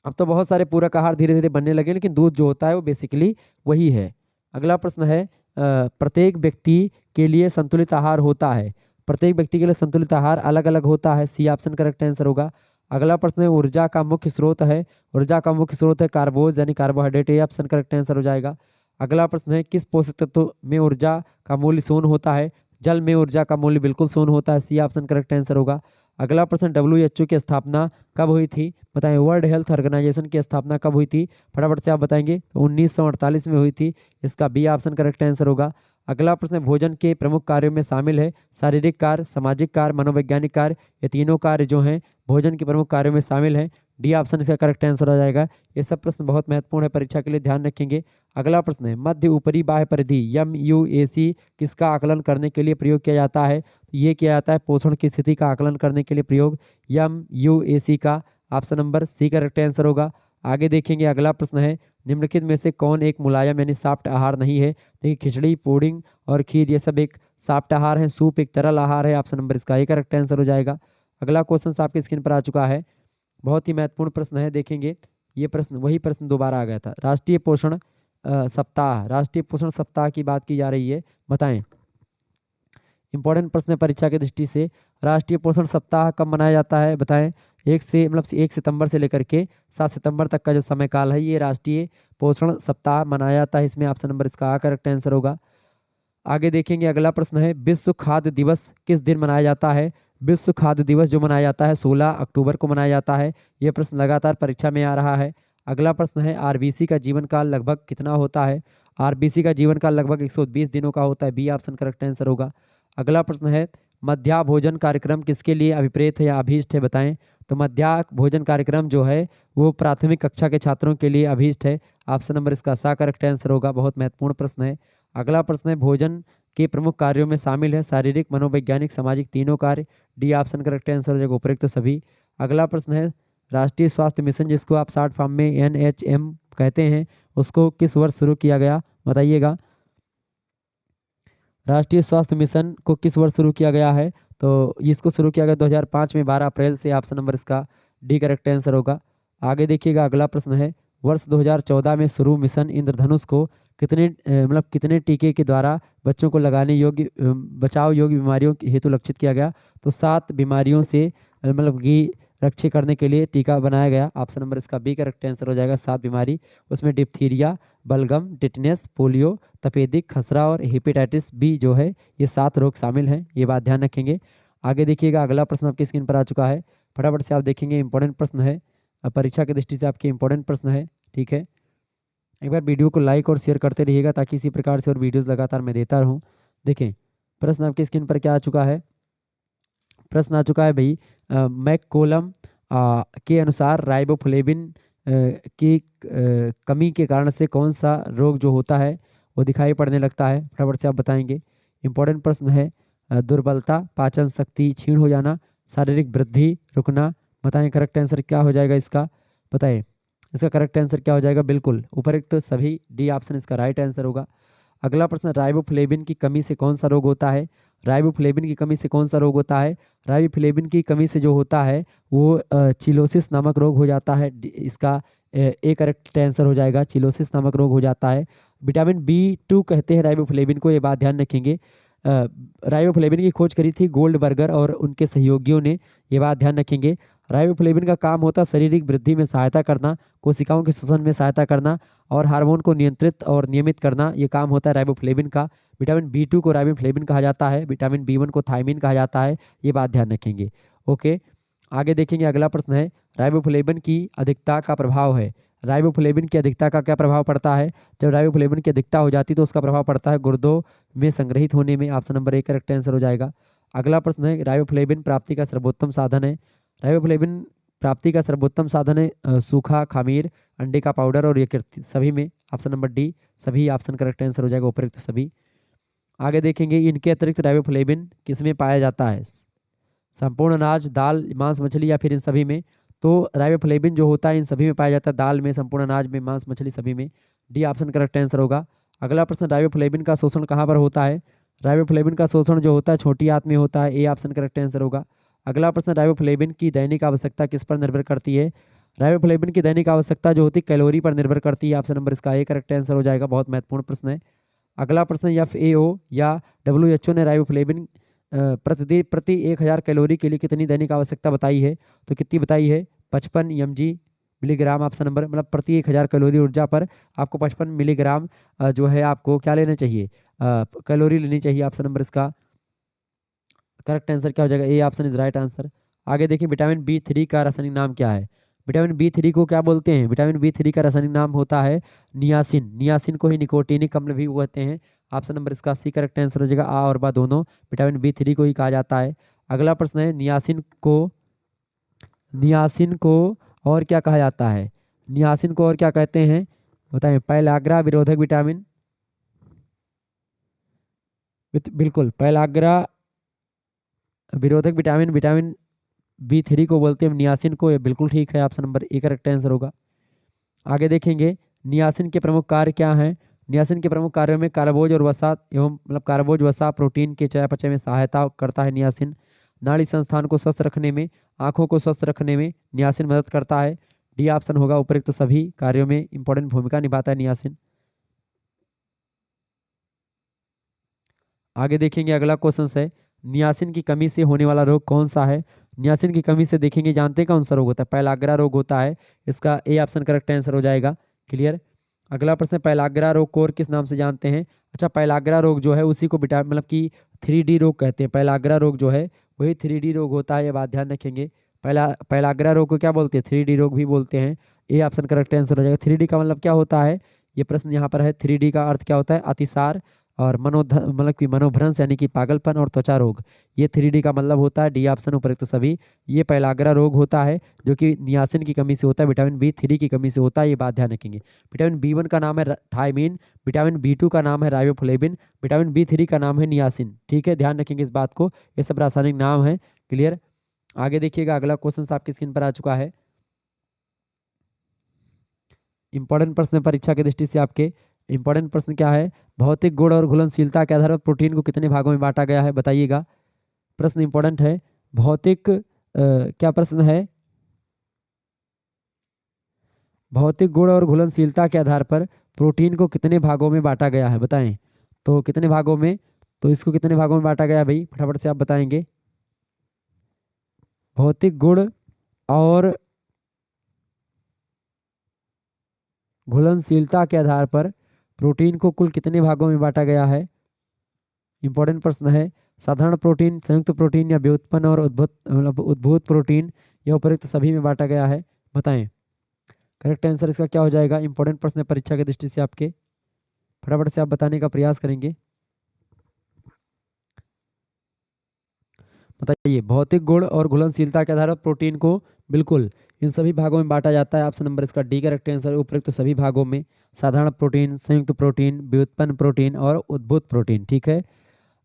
अब तो बहुत सारे पूरक आहार धीरे धीरे बनने लगे लेकिन दूध जो होता है वो बेसिकली वही है। अगला प्रश्न है, प्रत्येक व्यक्ति के लिए संतुलित आहार होता है? प्रत्येक व्यक्ति के लिए संतुलित आहार अलग अलग होता है। सी ऑप्शन करेक्ट आंसर होगा। अगला प्रश्न है, ऊर्जा का मुख्य स्रोत है? ऊर्जा का मुख्य स्रोत है कार्बोज यानी कार्बोहाइड्रेट। ये ऑप्शन करेक्ट आंसर हो जाएगा। अगला प्रश्न है, किस पोषक तत्व में ऊर्जा का मूल्य शून्य होता है? जल में ऊर्जा का मूल्य बिल्कुल शून्य होता है। सी ऑप्शन करेक्ट आंसर होगा। अगला प्रश्न, WHO की स्थापना कब हुई थी? बताएं, वर्ल्ड हेल्थ ऑर्गेनाइजेशन की स्थापना कब हुई थी? फटाफट से आप बताएंगे। 1948 में हुई थी। इसका बी ऑप्शन करेक्ट आंसर होगा। अगला प्रश्न, भोजन के प्रमुख कार्यों में शामिल है? शारीरिक कार्य, सामाजिक कार्य, मनोवैज्ञानिक कार्य, ये तीनों कार्य जो हैं भोजन के प्रमुख कार्यों में शामिल हैं। डी ऑप्शन इसका करेक्ट आंसर हो जाएगा। ये सब प्रश्न बहुत महत्वपूर्ण है, परीक्षा के लिए ध्यान रखेंगे। अगला प्रश्न है, मध्य ऊपरी बाह्य परिधि MUAC किसका आकलन करने के लिए प्रयोग किया जाता है? ये किया जाता है पोषण की स्थिति का आकलन करने के लिए प्रयोग MUAC का। Option number C correct answer होगा। आगे देखेंगे, अगला प्रश्न है, निम्नलिखित में से कौन एक मुलायम यानी सॉफ्ट आहार नहीं है? देखिए, खिचड़ी, पुडिंग और खीर ये सब एक सॉफ्ट आहार है। सूप एक तरल आहार है। ऑप्शन नंबर इसका ही करेक्ट आंसर हो जाएगा। अगला क्वेश्चन आपकी स्क्रीन पर आ चुका है, बहुत ही महत्वपूर्ण प्रश्न है। देखेंगे, ये प्रश्न वही प्रश्न दोबारा आ गया था। राष्ट्रीय पोषण सप्ताह, राष्ट्रीय पोषण सप्ताह की बात की जा रही है। बताएं, इंपॉर्टेंट प्रश्न है परीक्षा की दृष्टि से। राष्ट्रीय पोषण सप्ताह कब मनाया जाता है? बताएं। 1 सितंबर से लेकर के 7 सितंबर तक का जो समय काल है ये राष्ट्रीय पोषण सप्ताह मनाया जाता है। इसमें ऑप्शन नंबर इसका करेक्ट आंसर होगा। आगे देखेंगे, अगला प्रश्न है, विश्व खाद्य दिवस किस दिन मनाया जाता है? विश्व खाद्य दिवस जो मनाया जाता है 16 अक्टूबर को मनाया जाता है। यह प्रश्न लगातार परीक्षा में आ रहा है। अगला प्रश्न है, RBC का जीवन काल लगभग कितना होता है? RBC का जीवन काल लगभग 120 दिनों का होता है। बी ऑप्शन करेक्ट आंसर होगा। अगला प्रश्न है, मध्याह्न भोजन कार्यक्रम किसके लिए अभिप्रेत है या अभीष्ट है? बताएं। तो मध्याह्न भोजन कार्यक्रम जो है वो प्राथमिक कक्षा के छात्रों के लिए अभीष्ट है। ऑप्शन नंबर इसका सा करेक्ट आंसर होगा। बहुत महत्वपूर्ण प्रश्न है। अगला प्रश्न है, भोजन के प्रमुख कार्यों में शामिल है शारीरिक, मनोवैज्ञानिक, सामाजिक तीनों कार्य। डी ऑप्शन करेक्ट आंसर हो जाएगा, उपयुक्त सभी। अगला प्रश्न है, राष्ट्रीय स्वास्थ्य मिशन जिसको आप शॉर्ट फॉर्म में NHM कहते हैं उसको किस वर्ष शुरू किया गया, बताइएगा। राष्ट्रीय स्वास्थ्य मिशन को किस वर्ष शुरू किया गया है, तो इसको शुरू किया गया 2005 में 12 अप्रैल से। ऑप्शन नंबर इसका डी करेक्ट आंसर होगा। आगे देखिएगा, अगला प्रश्न है, वर्ष 2014 में शुरू मिशन इंद्रधनुष को कितने टीके के द्वारा बच्चों को लगाने योग्य बचाव योग्य बीमारियों हेतु लक्षित किया गया, तो 7 बीमारियों से की रक्षा करने के लिए टीका बनाया गया। ऑप्शन नंबर इसका बी करेक्ट आंसर हो जाएगा। 7 बीमारी, उसमें डिप्थीरिया, बलगम, टिटनेस, पोलियो, तपेदिक, खसरा और हेपेटाइटिस बी जो है, ये 7 रोग शामिल हैं, ये बात ध्यान रखेंगे। आगे देखिएगा, अगला प्रश्न आपकी स्क्रीन पर आ चुका है, फटाफट से आप देखेंगे, इंपॉर्टेंट प्रश्न है, परीक्षा की दृष्टि से आपके इंपॉर्टेंट प्रश्न है, ठीक है। एक बार वीडियो को लाइक और शेयर करते रहिएगा ताकि इसी प्रकार से और वीडियोस लगातार मैं देता रहूं। देखें, प्रश्न आपकी स्क्रीन पर क्या आ चुका है, प्रश्न आ चुका है भाई, मैककोलम के अनुसार राइबोफ्लेविन की कमी के कारण से कौन सा रोग जो होता है वो दिखाई पड़ने लगता है, फटाफट से आप बताएंगे। इंपॉर्टेंट प्रश्न है, दुर्बलता, पाचन शक्ति क्षीण हो जाना, शारीरिक वृद्धि रुकना, बताएं करेक्ट आंसर क्या हो जाएगा इसका, बताएं इसका करेक्ट आंसर क्या हो जाएगा। बिल्कुल उपरोक्त सभी डी ऑप्शन इसका राइट आंसर होगा। अगला प्रश्न, राइबोफ्लेविन की कमी से कौन सा रोग होता है, राइबोफ्लेविन की कमी से कौन सा रोग होता है, राइबोफ्लेविन की कमी से जो होता है वो चिलोसिस नामक रोग हो जाता है, इसका ए करेक्ट आंसर हो जाएगा, चिलोसिस नामक रोग हो जाता है। विटामिन B2 कहते हैं राइबोफ्लेविन को, ये बात ध्यान रखेंगे। राइबोफ्लेविन की खोज करी थी गोल्डबर्गर और उनके सहयोगियों ने, ये बात ध्यान रखेंगे। राइबोफ्लेविन का काम होता है शारीरिक वृद्धि में सहायता करना, कोशिकाओं के श्वसन में सहायता करना और हार्मोन को नियंत्रित और नियमित करना, ये काम होता है राइबोफ्लेविन का। विटामिन B2 को राइबोफ्लेविन कहा जाता है, विटामिन B1 को थायमिन कहा जाता है, ये बात ध्यान रखेंगे। ओके, आगे देखेंगे, अगला प्रश्न है, राइबोफ्लेविन की अधिकता का प्रभाव है, राइबोफ्लेविन की अधिकता का क्या प्रभाव पड़ता है, जब राइबोफ्लेविन की अधिकता हो जाती है तो उसका प्रभाव पड़ता है गुर्दों में संग्रहित होने में, option number A correct answer हो जाएगा। अगला प्रश्न है, राइबोफ्लेविन प्राप्ति का सर्वोत्तम साधन है, राइबोफ्लेविन प्राप्ति का सर्वोत्तम साधन है सूखा, खमीर, अंडे का पाउडर और यकृत, सभी में ऑप्शन नंबर डी, सभी ऑप्शन करेक्ट आंसर हो जाएगा, उपयुक्त सभी। आगे देखेंगे, इनके अतिरिक्त राइबोफ्लेविन किसमें पाया जाता है, संपूर्ण अनाज, दाल, मांस, मछली या फिर इन सभी में, तो राइबोफ्लेविन जो होता है इन सभी में पाया जाता है, दाल में, संपूर्ण अनाज में, मांस, मछली सभी में, डी ऑप्शन करेक्ट आंसर होगा। अगला प्रश्न, राइबोफ्लेविन का शोषण कहाँ पर होता है, राइबोफ्लेविन का शोषण जो होता है छोटी आंत में होता है, ए ऑप्शन करेक्ट आंसर होगा। अगला प्रश्न, राइबोफ्लेविन की दैनिक आवश्यकता किस पर निर्भर करती है, राइबोफ्लेविन की दैनिक आवश्यकता जो होती है कैलोरी पर निर्भर करती है, ऑप्शन नंबर इसका ए करेक्ट आंसर हो जाएगा, बहुत महत्वपूर्ण प्रश्न है। अगला प्रश्न, FAO या WHO ने राइबोफ्लेविन प्रति 1000 कैलोरी के लिए कितनी दैनिक आवश्यकता बताई है, तो कितनी बताई है, 55 mg मिलीग्राम, ऑप्शन नंबर, मतलब प्रति 1000 कैलोरी ऊर्जा पर आपको 55 मिलीग्राम जो है आपको क्या लेना चाहिए, कैलोरी लेनी चाहिए, ऑप्शन नंबर इसका करेक्ट आंसर क्या हो जाएगा, A option is right answer. आगे देखिए, विटामिन B3 का रासायनिक नाम क्या है, विटामिन B3 को क्या बोलते हैं, विटामिन B3 का रासायनिक नाम होता है नियासिन, नियासिन को ही निकोटिनिक अम्ल भी कहते हैं, ऑप्शन नंबर इसका सी करेक्ट आंसर हो जाएगा, आ और बा दोनों विटामिन B3 को ही कहा जाता है। अगला प्रश्न है, नियासिन को और क्या कहा जाता है, नियासिन को और क्या कहते हैं, बताएं, पैलाग्रा विरोधक विटामिन, बिल्कुल पैलाग्रा विरोधक विटामिन, विटामिन B3 को बोलते हैं नियासिन को, ये बिल्कुल ठीक है, option number A correct answer होगा। आगे देखेंगे, नियासिन के प्रमुख कार्य क्या हैं, नियासिन के प्रमुख कार्यों में कार्बोज और वसा एवं कार्बोज वसा प्रोटीन के चयापचय में सहायता करता है नियासिन, नाड़ी संस्थान को स्वस्थ रखने में, आंखों को स्वस्थ रखने में नियासिन मदद करता है, डी ऑप्शन होगा, उपयुक्त सभी कार्यों में इंपॉर्टेंट भूमिका निभाता है नियासिन। आगे देखेंगे, अगला क्वेश्चन है, नियासिन की कमी से होने वाला रोग कौन सा है, नियासिन की कमी से देखेंगे, जानते हैं कौन सा रोग होता है, पैलाग्रा रोग होता है, इसका ए ऑप्शन करेक्ट आंसर हो जाएगा, क्लियर। अगला प्रश्न, पैलाग्रा रोग को और किस नाम से जानते हैं, अच्छा, पैलाग्रा रोग जो है उसी को कि 3D रोग कहते हैं, पैलाग्रा रोग जो है वही 3D रोग होता है, ये बात ध्यान रखेंगे। पैलाग्रा रोग को क्या बोलते हैं, 3D रोग भी बोलते हैं, ए ऑप्शन करेक्ट आंसर हो जाएगा। 3D का मतलब क्या होता है, ये प्रश्न यहाँ पर है, 3D का अर्थ क्या होता है, अतिसार और मनोभ्रंश यानी कि पागलपन और त्वचा रोग, ये 3D का मतलब होता है, डी ऑप्शन उपयुक्त सभी। ये पैलाग्रा रोग होता है जो कि नियासिन की कमी से होता है, विटामिन B3 की कमी से होता है, ये बात ध्यान रखेंगे। विटामिन B1 का नाम है थायमीन, विटामिन B2 का नाम है राइबोफ्लेविन, विटामिन B3 का नाम है नियासिन, ठीक है, ध्यान रखेंगे इस बात को, ये सब रासायनिक नाम है, क्लियर। आगे देखिएगा, अगला क्वेश्चन आपकी स्क्रीन पर आ चुका है, इंपॉर्टेंट प्रश्न है परीक्षा की दृष्टि से आपके। इंपॉर्टेंट प्रश्न क्या है, भौतिक गुण और घुलनशीलता के आधार पर प्रोटीन को कितने भागों में बांटा गया है, बताइएगा। प्रश्न इंपॉर्टेंट है। भौतिक क्या प्रश्न है, भौतिक गुण और घुलनशीलता के आधार पर प्रोटीन को कितने भागों में बांटा गया है, बताएं। तो कितने भागों में, तो इसको कितने भागों में बांटा गया है भाई, फटाफट से आप बताएंगे। भौतिक गुण और घुलनशीलता के आधार पर प्रोटीन को कुल कितने भागों में बांटा गया है, इंपॉर्टेंट प्रश्न है। साधारण प्रोटीन, संयुक्त प्रोटीन या व्युत्पन्न और उद्भूत प्रोटीन या उपयुक्त सभी में बांटा गया है, बताएं। करेक्ट आंसर इसका क्या हो जाएगा, इंपॉर्टेंट प्रश्न है परीक्षा की दृष्टि से आपके, फटाफट से आप बताने का प्रयास करेंगे। बताइए, भौतिक गुण और घुलनशीलता के आधार पर प्रोटीन को बिल्कुल इन सभी भागों में बांटा जाता है। ऑप्शन नंबर इसका डी करेक्ट आंसर, उपयुक्त सभी भागों में। साधारण प्रोटीन, संयुक्त प्रोटीन, व्युत्पन्न प्रोटीन और उद्भूत प्रोटीन, ठीक है।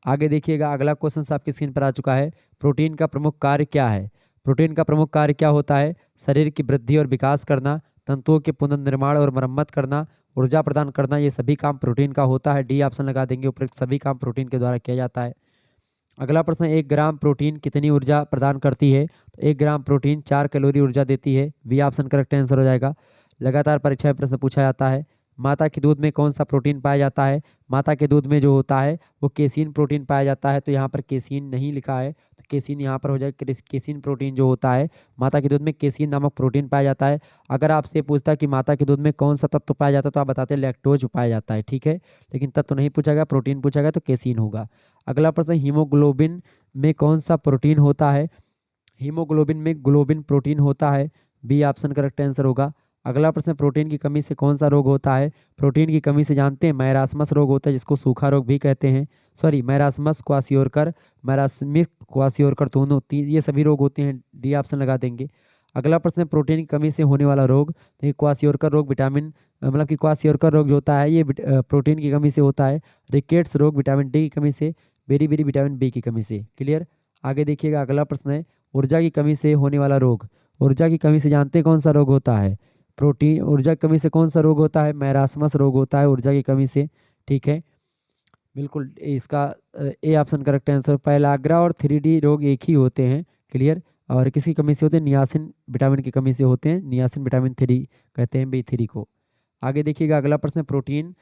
आगे देखिएगा, अगला क्वेश्चन आपकी स्क्रीन पर आ चुका है। प्रोटीन का प्रमुख कार्य क्या है, प्रोटीन का प्रमुख कार्य क्या होता है, शरीर की वृद्धि और विकास करना, तंतुओं के पुनर्निर्माण और मरम्मत करना, ऊर्जा प्रदान करना, ये सभी काम प्रोटीन का होता है। डी ऑप्शन लगा देंगे, उपयुक्त सभी काम प्रोटीन के द्वारा किया जाता है। अगला प्रश्न, 1 ग्राम प्रोटीन कितनी ऊर्जा प्रदान करती है, तो 1 ग्राम प्रोटीन 4 कैलोरी ऊर्जा देती है। बी ऑप्शन करेक्ट आंसर हो जाएगा। लगातार परीक्षा में प्रश्न पूछा जाता है, माता के दूध में कौन सा प्रोटीन पाया जाता है, माता के दूध में जो होता है वो केसीन प्रोटीन पाया जाता है। तो यहाँ पर केसीन नहीं लिखा है, तो केसीन यहाँ पर हो जाएगा। केसीन प्रोटीन जो होता है, माता के दूध में केसीन नामक प्रोटीन पाया जाता है। अगर आपसे पूछता है कि माता के दूध में कौन सा तत्व पाया जाता है, तो आप बताते हैं लैक्टोज पाया जाता है, ठीक है। लेकिन तत्व नहीं पूछा गया, प्रोटीन पूछा गया, तो केसीन होगा। अगला प्रश्न, हीमोग्लोबिन में कौन सा प्रोटीन होता है, हीमोग्लोबिन में ग्लोबिन प्रोटीन होता है। बी ऑप्शन करेक्ट आंसर होगा। अगला प्रश्न, प्रोटीन की कमी से कौन सा रोग होता है, प्रोटीन की कमी से जानते हैं मैरास्मस रोग होता है, जिसको सूखा रोग भी कहते हैं। सॉरी, मैरास्मस, क्वासियोरकर, मैरास्मिक क्वासियोरकर, दोनों ये सभी रोग होते हैं। डी ऑप्शन लगा देंगे। अगला प्रश्न, प्रोटीन की कमी से होने वाला रोग, देखिए क्वासियोरकर रोग विटामिन मतलब कि क्वासियोरकर रोग जो होता है ये प्रोटीन की कमी से होता है। रिकेट्स रोग विटामिन डी की कमी से, बेरी बेरी विटामिन बी की कमी से। क्लियर। आगे देखिएगा, अगला प्रश्न है, ऊर्जा की कमी से होने वाला रोग, ऊर्जा की कमी से जानते हैं कौन सा रोग होता है, प्रोटीन ऊर्जा की कमी से कौन सा रोग होता है, मैरास्मस रोग होता है ऊर्जा की कमी से, ठीक है। बिल्कुल इसका ए ऑप्शन करेक्ट आंसर। पैलाग्रा और 3D रोग एक ही होते हैं, क्लियर। और किसकी कमी से होते हैं, नियासिन विटामिन की कमी से होते हैं, नियासिन विटामिन 3 कहते हैं B3 को। आगे देखिएगा, अगला प्रश्न है प्रोटीन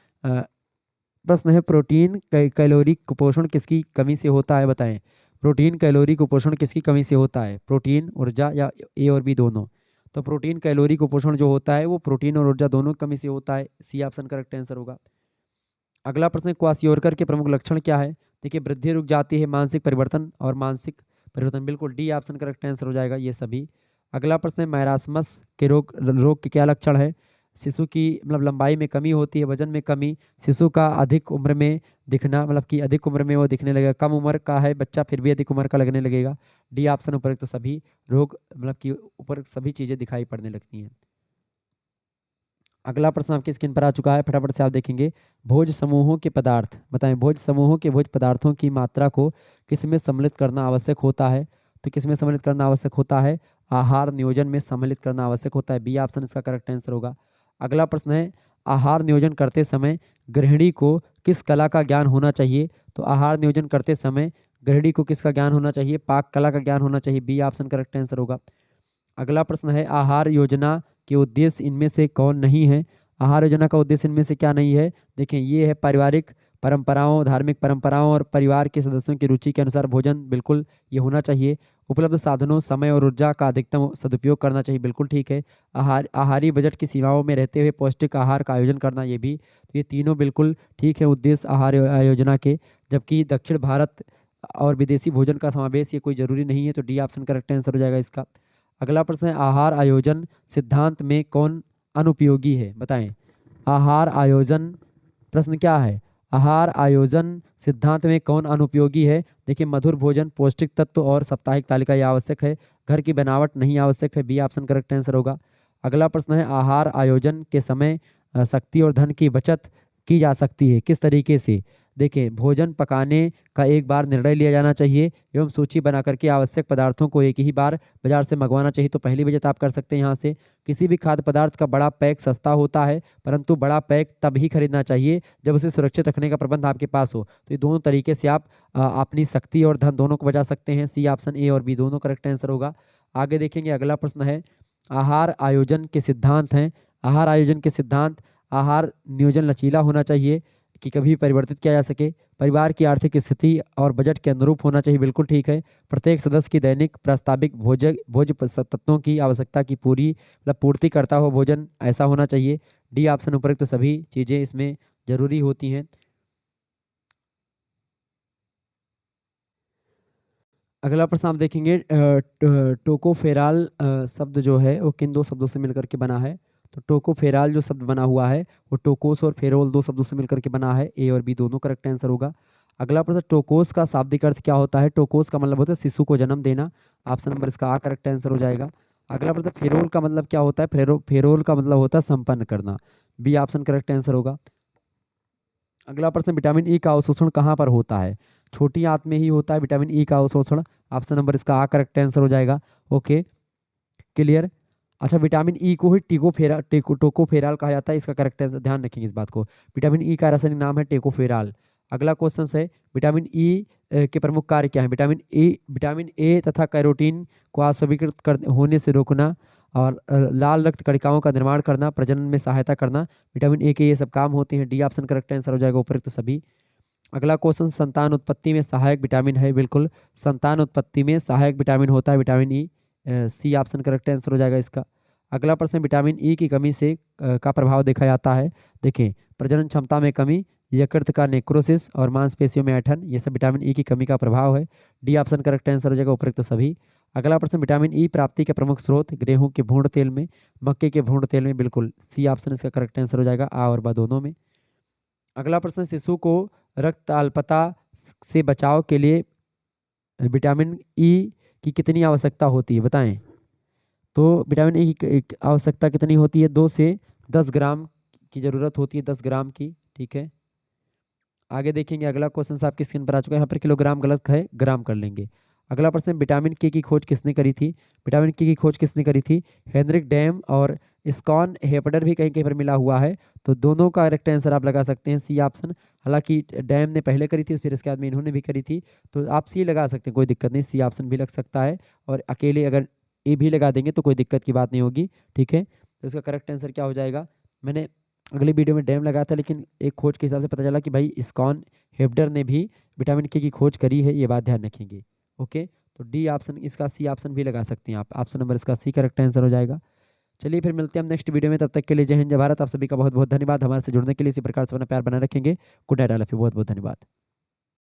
प्रश्न है प्रोटीन कैलोरी कुपोषण किसकी कमी से होता है, बताएं। प्रोटीन कैलोरी कुपोषण किसकी कमी से होता है, प्रोटीन, ऊर्जा या ए और बी दोनों। तो प्रोटीन कैलोरी कुपोषण जो होता है वो प्रोटीन और ऊर्जा दोनों की कमी से होता है। सी ऑप्शन करेक्ट आंसर होगा। अगला प्रश्न, क्वासियोरकर के प्रमुख लक्षण क्या है, देखिए वृद्धि रुक जाती है, मानसिक परिवर्तन और मानसिक परिवर्तन, बिल्कुल डी ऑप्शन करेक्ट आंसर हो जाएगा ये सभी। अगला प्रश्न है, मैरास्मस के रोग के क्या लक्षण है, शिशु की मतलब लंबाई में कमी होती है, वजन में कमी, शिशु का अधिक उम्र में दिखना, मतलब कि अधिक उम्र में वो दिखने लगेगा, कम उम्र का है बच्चा फिर भी अधिक उम्र का लगने लगेगा। डी ऑप्शन उपयुक्त सभी रोग मतलब कि उपयुक्त सभी चीज़ें दिखाई पड़ने लगती हैं। अगला प्रश्न आपकी स्क्रीन पर आ चुका है, फटाफट से आप देखेंगे। भोज समूहों के पदार्थ, बताएं भोज समूहों के भोज पदार्थों की मात्रा को किसमें सम्मिलित करना आवश्यक होता है, तो किसमें सम्मिलित करना आवश्यक होता है, आहार नियोजन में सम्मिलित करना आवश्यक होता है। बी ऑप्शन इसका करेक्ट आंसर होगा। अगला प्रश्न है, आहार नियोजन करते समय गृहिणी को किस कला का ज्ञान होना चाहिए, तो आहार नियोजन करते समय गृहिणी को किसका ज्ञान होना चाहिए, पाक कला का ज्ञान होना चाहिए। बी ऑप्शन करेक्ट आंसर होगा। अगला प्रश्न है, आहार योजना के उद्देश्य इनमें से कौन नहीं है, आहार योजना का उद्देश्य इनमें से क्या नहीं है, देखें ये है पारिवारिक परंपराओं, धार्मिक परंपराओं और परिवार के सदस्यों की रुचि के अनुसार भोजन, बिल्कुल ये होना चाहिए। उपलब्ध साधनों, समय और ऊर्जा का अधिकतम सदुपयोग करना चाहिए, बिल्कुल ठीक है। आहारी बजट की सीमाओं में रहते हुए पौष्टिक आहार का आयोजन करना, ये भी, तो ये तीनों बिल्कुल ठीक है उद्देश्य आहार योजना के। जबकि दक्षिण भारत और विदेशी भोजन का समावेश ये कोई जरूरी नहीं है, तो डी ऑप्शन करेक्ट आंसर हो जाएगा इसका। अगला प्रश्न है, आहार आयोजन सिद्धांत में कौन अनुपयोगी है, बताएं। आहार आयोजन प्रश्न क्या है, आहार आयोजन सिद्धांत में कौन अनुपयोगी है, देखिए मधुर भोजन, पौष्टिक तत्व और साप्ताहिक तालिका ये आवश्यक है, घर की बनावट नहीं आवश्यक है। बी ऑप्शन करेक्ट आंसर होगा। अगला प्रश्न है, आहार आयोजन के समय शक्ति और धन की बचत की जा सकती है, किस तरीके से, देखिए, भोजन पकाने का एक बार निर्णय लिया जाना चाहिए एवं सूची बना करके आवश्यक पदार्थों को एक ही बार बाजार से मंगवाना चाहिए। तो पहली बचत आप कर सकते हैं यहाँ से। किसी भी खाद्य पदार्थ का बड़ा पैक सस्ता होता है, परंतु बड़ा पैक तभी खरीदना चाहिए जब उसे सुरक्षित रखने का प्रबंध आपके पास हो। तो ये दोनों तरीके से आप अपनी शक्ति और धन दोनों को बचा सकते हैं। सी ऑप्शन ए और बी दोनों करेक्ट आंसर होगा। आगे देखेंगे, अगला प्रश्न है आहार आयोजन के सिद्धांत हैं। आहार आयोजन के सिद्धांत, आहार नियोजन लचीला होना चाहिए कि कभी परिवर्तित किया जा सके, परिवार की आर्थिक स्थिति और बजट के अनुरूप होना चाहिए, बिल्कुल ठीक है। प्रत्येक सदस्य की दैनिक प्रस्ताविक भोज्य तत्वों की आवश्यकता की पूरी मतलब पूर्ति करता हो भोजन ऐसा होना चाहिए। डी ऑप्शन उपरोक्त सभी चीज़ें इसमें जरूरी होती हैं। अगला प्रश्न आप देखेंगे, टोकोफेराल शब्द जो है वो किन दो शब्दों से मिलकर के बना है। तो टोकोफेराल जो शब्द बना हुआ है वो टोकोस और फेरोल दो शब्दों से मिलकर के बना है। ए और बी दोनों करेक्ट आंसर होगा। अगला प्रश्न, टोकोस का शाब्दिक अर्थ क्या होता है। टोकोस का मतलब होता है शिशु को जन्म देना। ऑप्शन नंबर इसका आ करेक्ट आंसर हो जाएगा। अगला प्रश्न, फेरोल का मतलब क्या होता है। फेरोल का मतलब होता है संपन्न करना। बी ऑप्शन करेक्ट आंसर होगा। अगला प्रश्न, विटामिन ई का अवशोषण कहाँ पर होता है। छोटी आंत में ही होता है विटामिन ई का अवशोषण। ऑप्शन नंबर इसका आ करेक्ट आंसर हो जाएगा। Okay, clear. अच्छा, विटामिन ई को ही टोकोफेराल कहा जाता है, इसका करेक्ट आंसर ध्यान रखेंगे इस बात को। विटामिन ई का रासायनिक नाम है टेकोफेराल। अगला क्वेश्चन है, विटामिन ई के प्रमुख कार्य क्या है। विटामिन ए तथा कैरोटीन को अस्वीकृत कर होने से रोकना और लाल रक्त कणिकाओं का निर्माण करना, प्रजनन में सहायता करना, विटामिन ए के ये सब काम होते हैं। डी ऑप्शन करेक्ट आंसर हो जाएगा उपरोक्त सभी। अगला क्वेश्चन, संतान उत्पत्ति में सहायक विटामिन है। बिल्कुल, संतान उत्पत्ति में सहायक विटामिन होता है vitamin E. C option correct answer हो जाएगा इसका। अगला प्रश्न, विटामिन ई की कमी से का प्रभाव देखा जाता है। देखिए, प्रजनन क्षमता में कमी, यकृत का नेक्रोसिस और मांसपेशियों में ऐंठन, ये सब विटामिन ई की कमी का प्रभाव है। डी ऑप्शन करेक्ट आंसर हो जाएगा उपरोक्त सभी। अगला प्रश्न, विटामिन ई प्राप्ति के प्रमुख स्रोत, गेहूं के भूर्ण तेल में, मक्के के भूर्ण तेल में। बिल्कुल, सी ऑप्शन इसका करेक्ट आंसर हो जाएगा, आ और ब दोनों में। अगला प्रश्न, शिशु को रक्त अल्पता से बचाव के लिए विटामिन ई की कितनी आवश्यकता होती है बताएं। तो विटामिन ई की आवश्यकता कितनी होती है, 2 से 10 ग्राम की ज़रूरत होती है, 10 ग्राम की, ठीक है। आगे देखेंगे, अगला क्वेश्चन आपकी स्क्रीन पर आ चुका है। यहाँ पर किलोग्राम गलत है, ग्राम कर लेंगे। अगला प्रश्न, विटामिन के की खोज किसने करी थी। विटामिन के की खोज किसने करी थी। हेनरिक डैम और स्कॉन हेपडर भी कहीं कहीं पर मिला हुआ है। तो दोनों का करेक्ट आंसर आप लगा सकते हैं, सी ऑप्शन। हालांकि डैम ने पहले करी थी, फिर इसके बाद में इन्होंने भी करी थी। तो आप सी लगा सकते हैं, कोई दिक्कत नहीं, सी ऑप्शन भी लग सकता है। और अकेले अगर ए भी लगा देंगे तो कोई दिक्कत की बात नहीं होगी, ठीक है। तो इसका करेक्ट आंसर क्या हो जाएगा। मैंने अगली वीडियो में डैम लगाया था, लेकिन एक खोज के हिसाब से पता चला कि भाई स्कॉन हेपडर ने भी विटामिन के की खोज करी है, ये बात ध्यान रखेंगे। ओके, तो डी ऑप्शन, इसका सी ऑप्शन भी लगा सकते हैं आप। ऑप्शन नंबर इसका सी करेक्ट आंसर हो जाएगा। चलिए फिर मिलते हैं हम नेक्स्ट वीडियो में, तब तक के लिए जय हिंद जय भारत। आप सभी का बहुत बहुत धन्यवाद। हमारे से जुड़ने के लिए इसी प्रकार से अपना प्यार बनाए रखेंगे। Good night, I love you, बहुत बहुत धन्यवाद।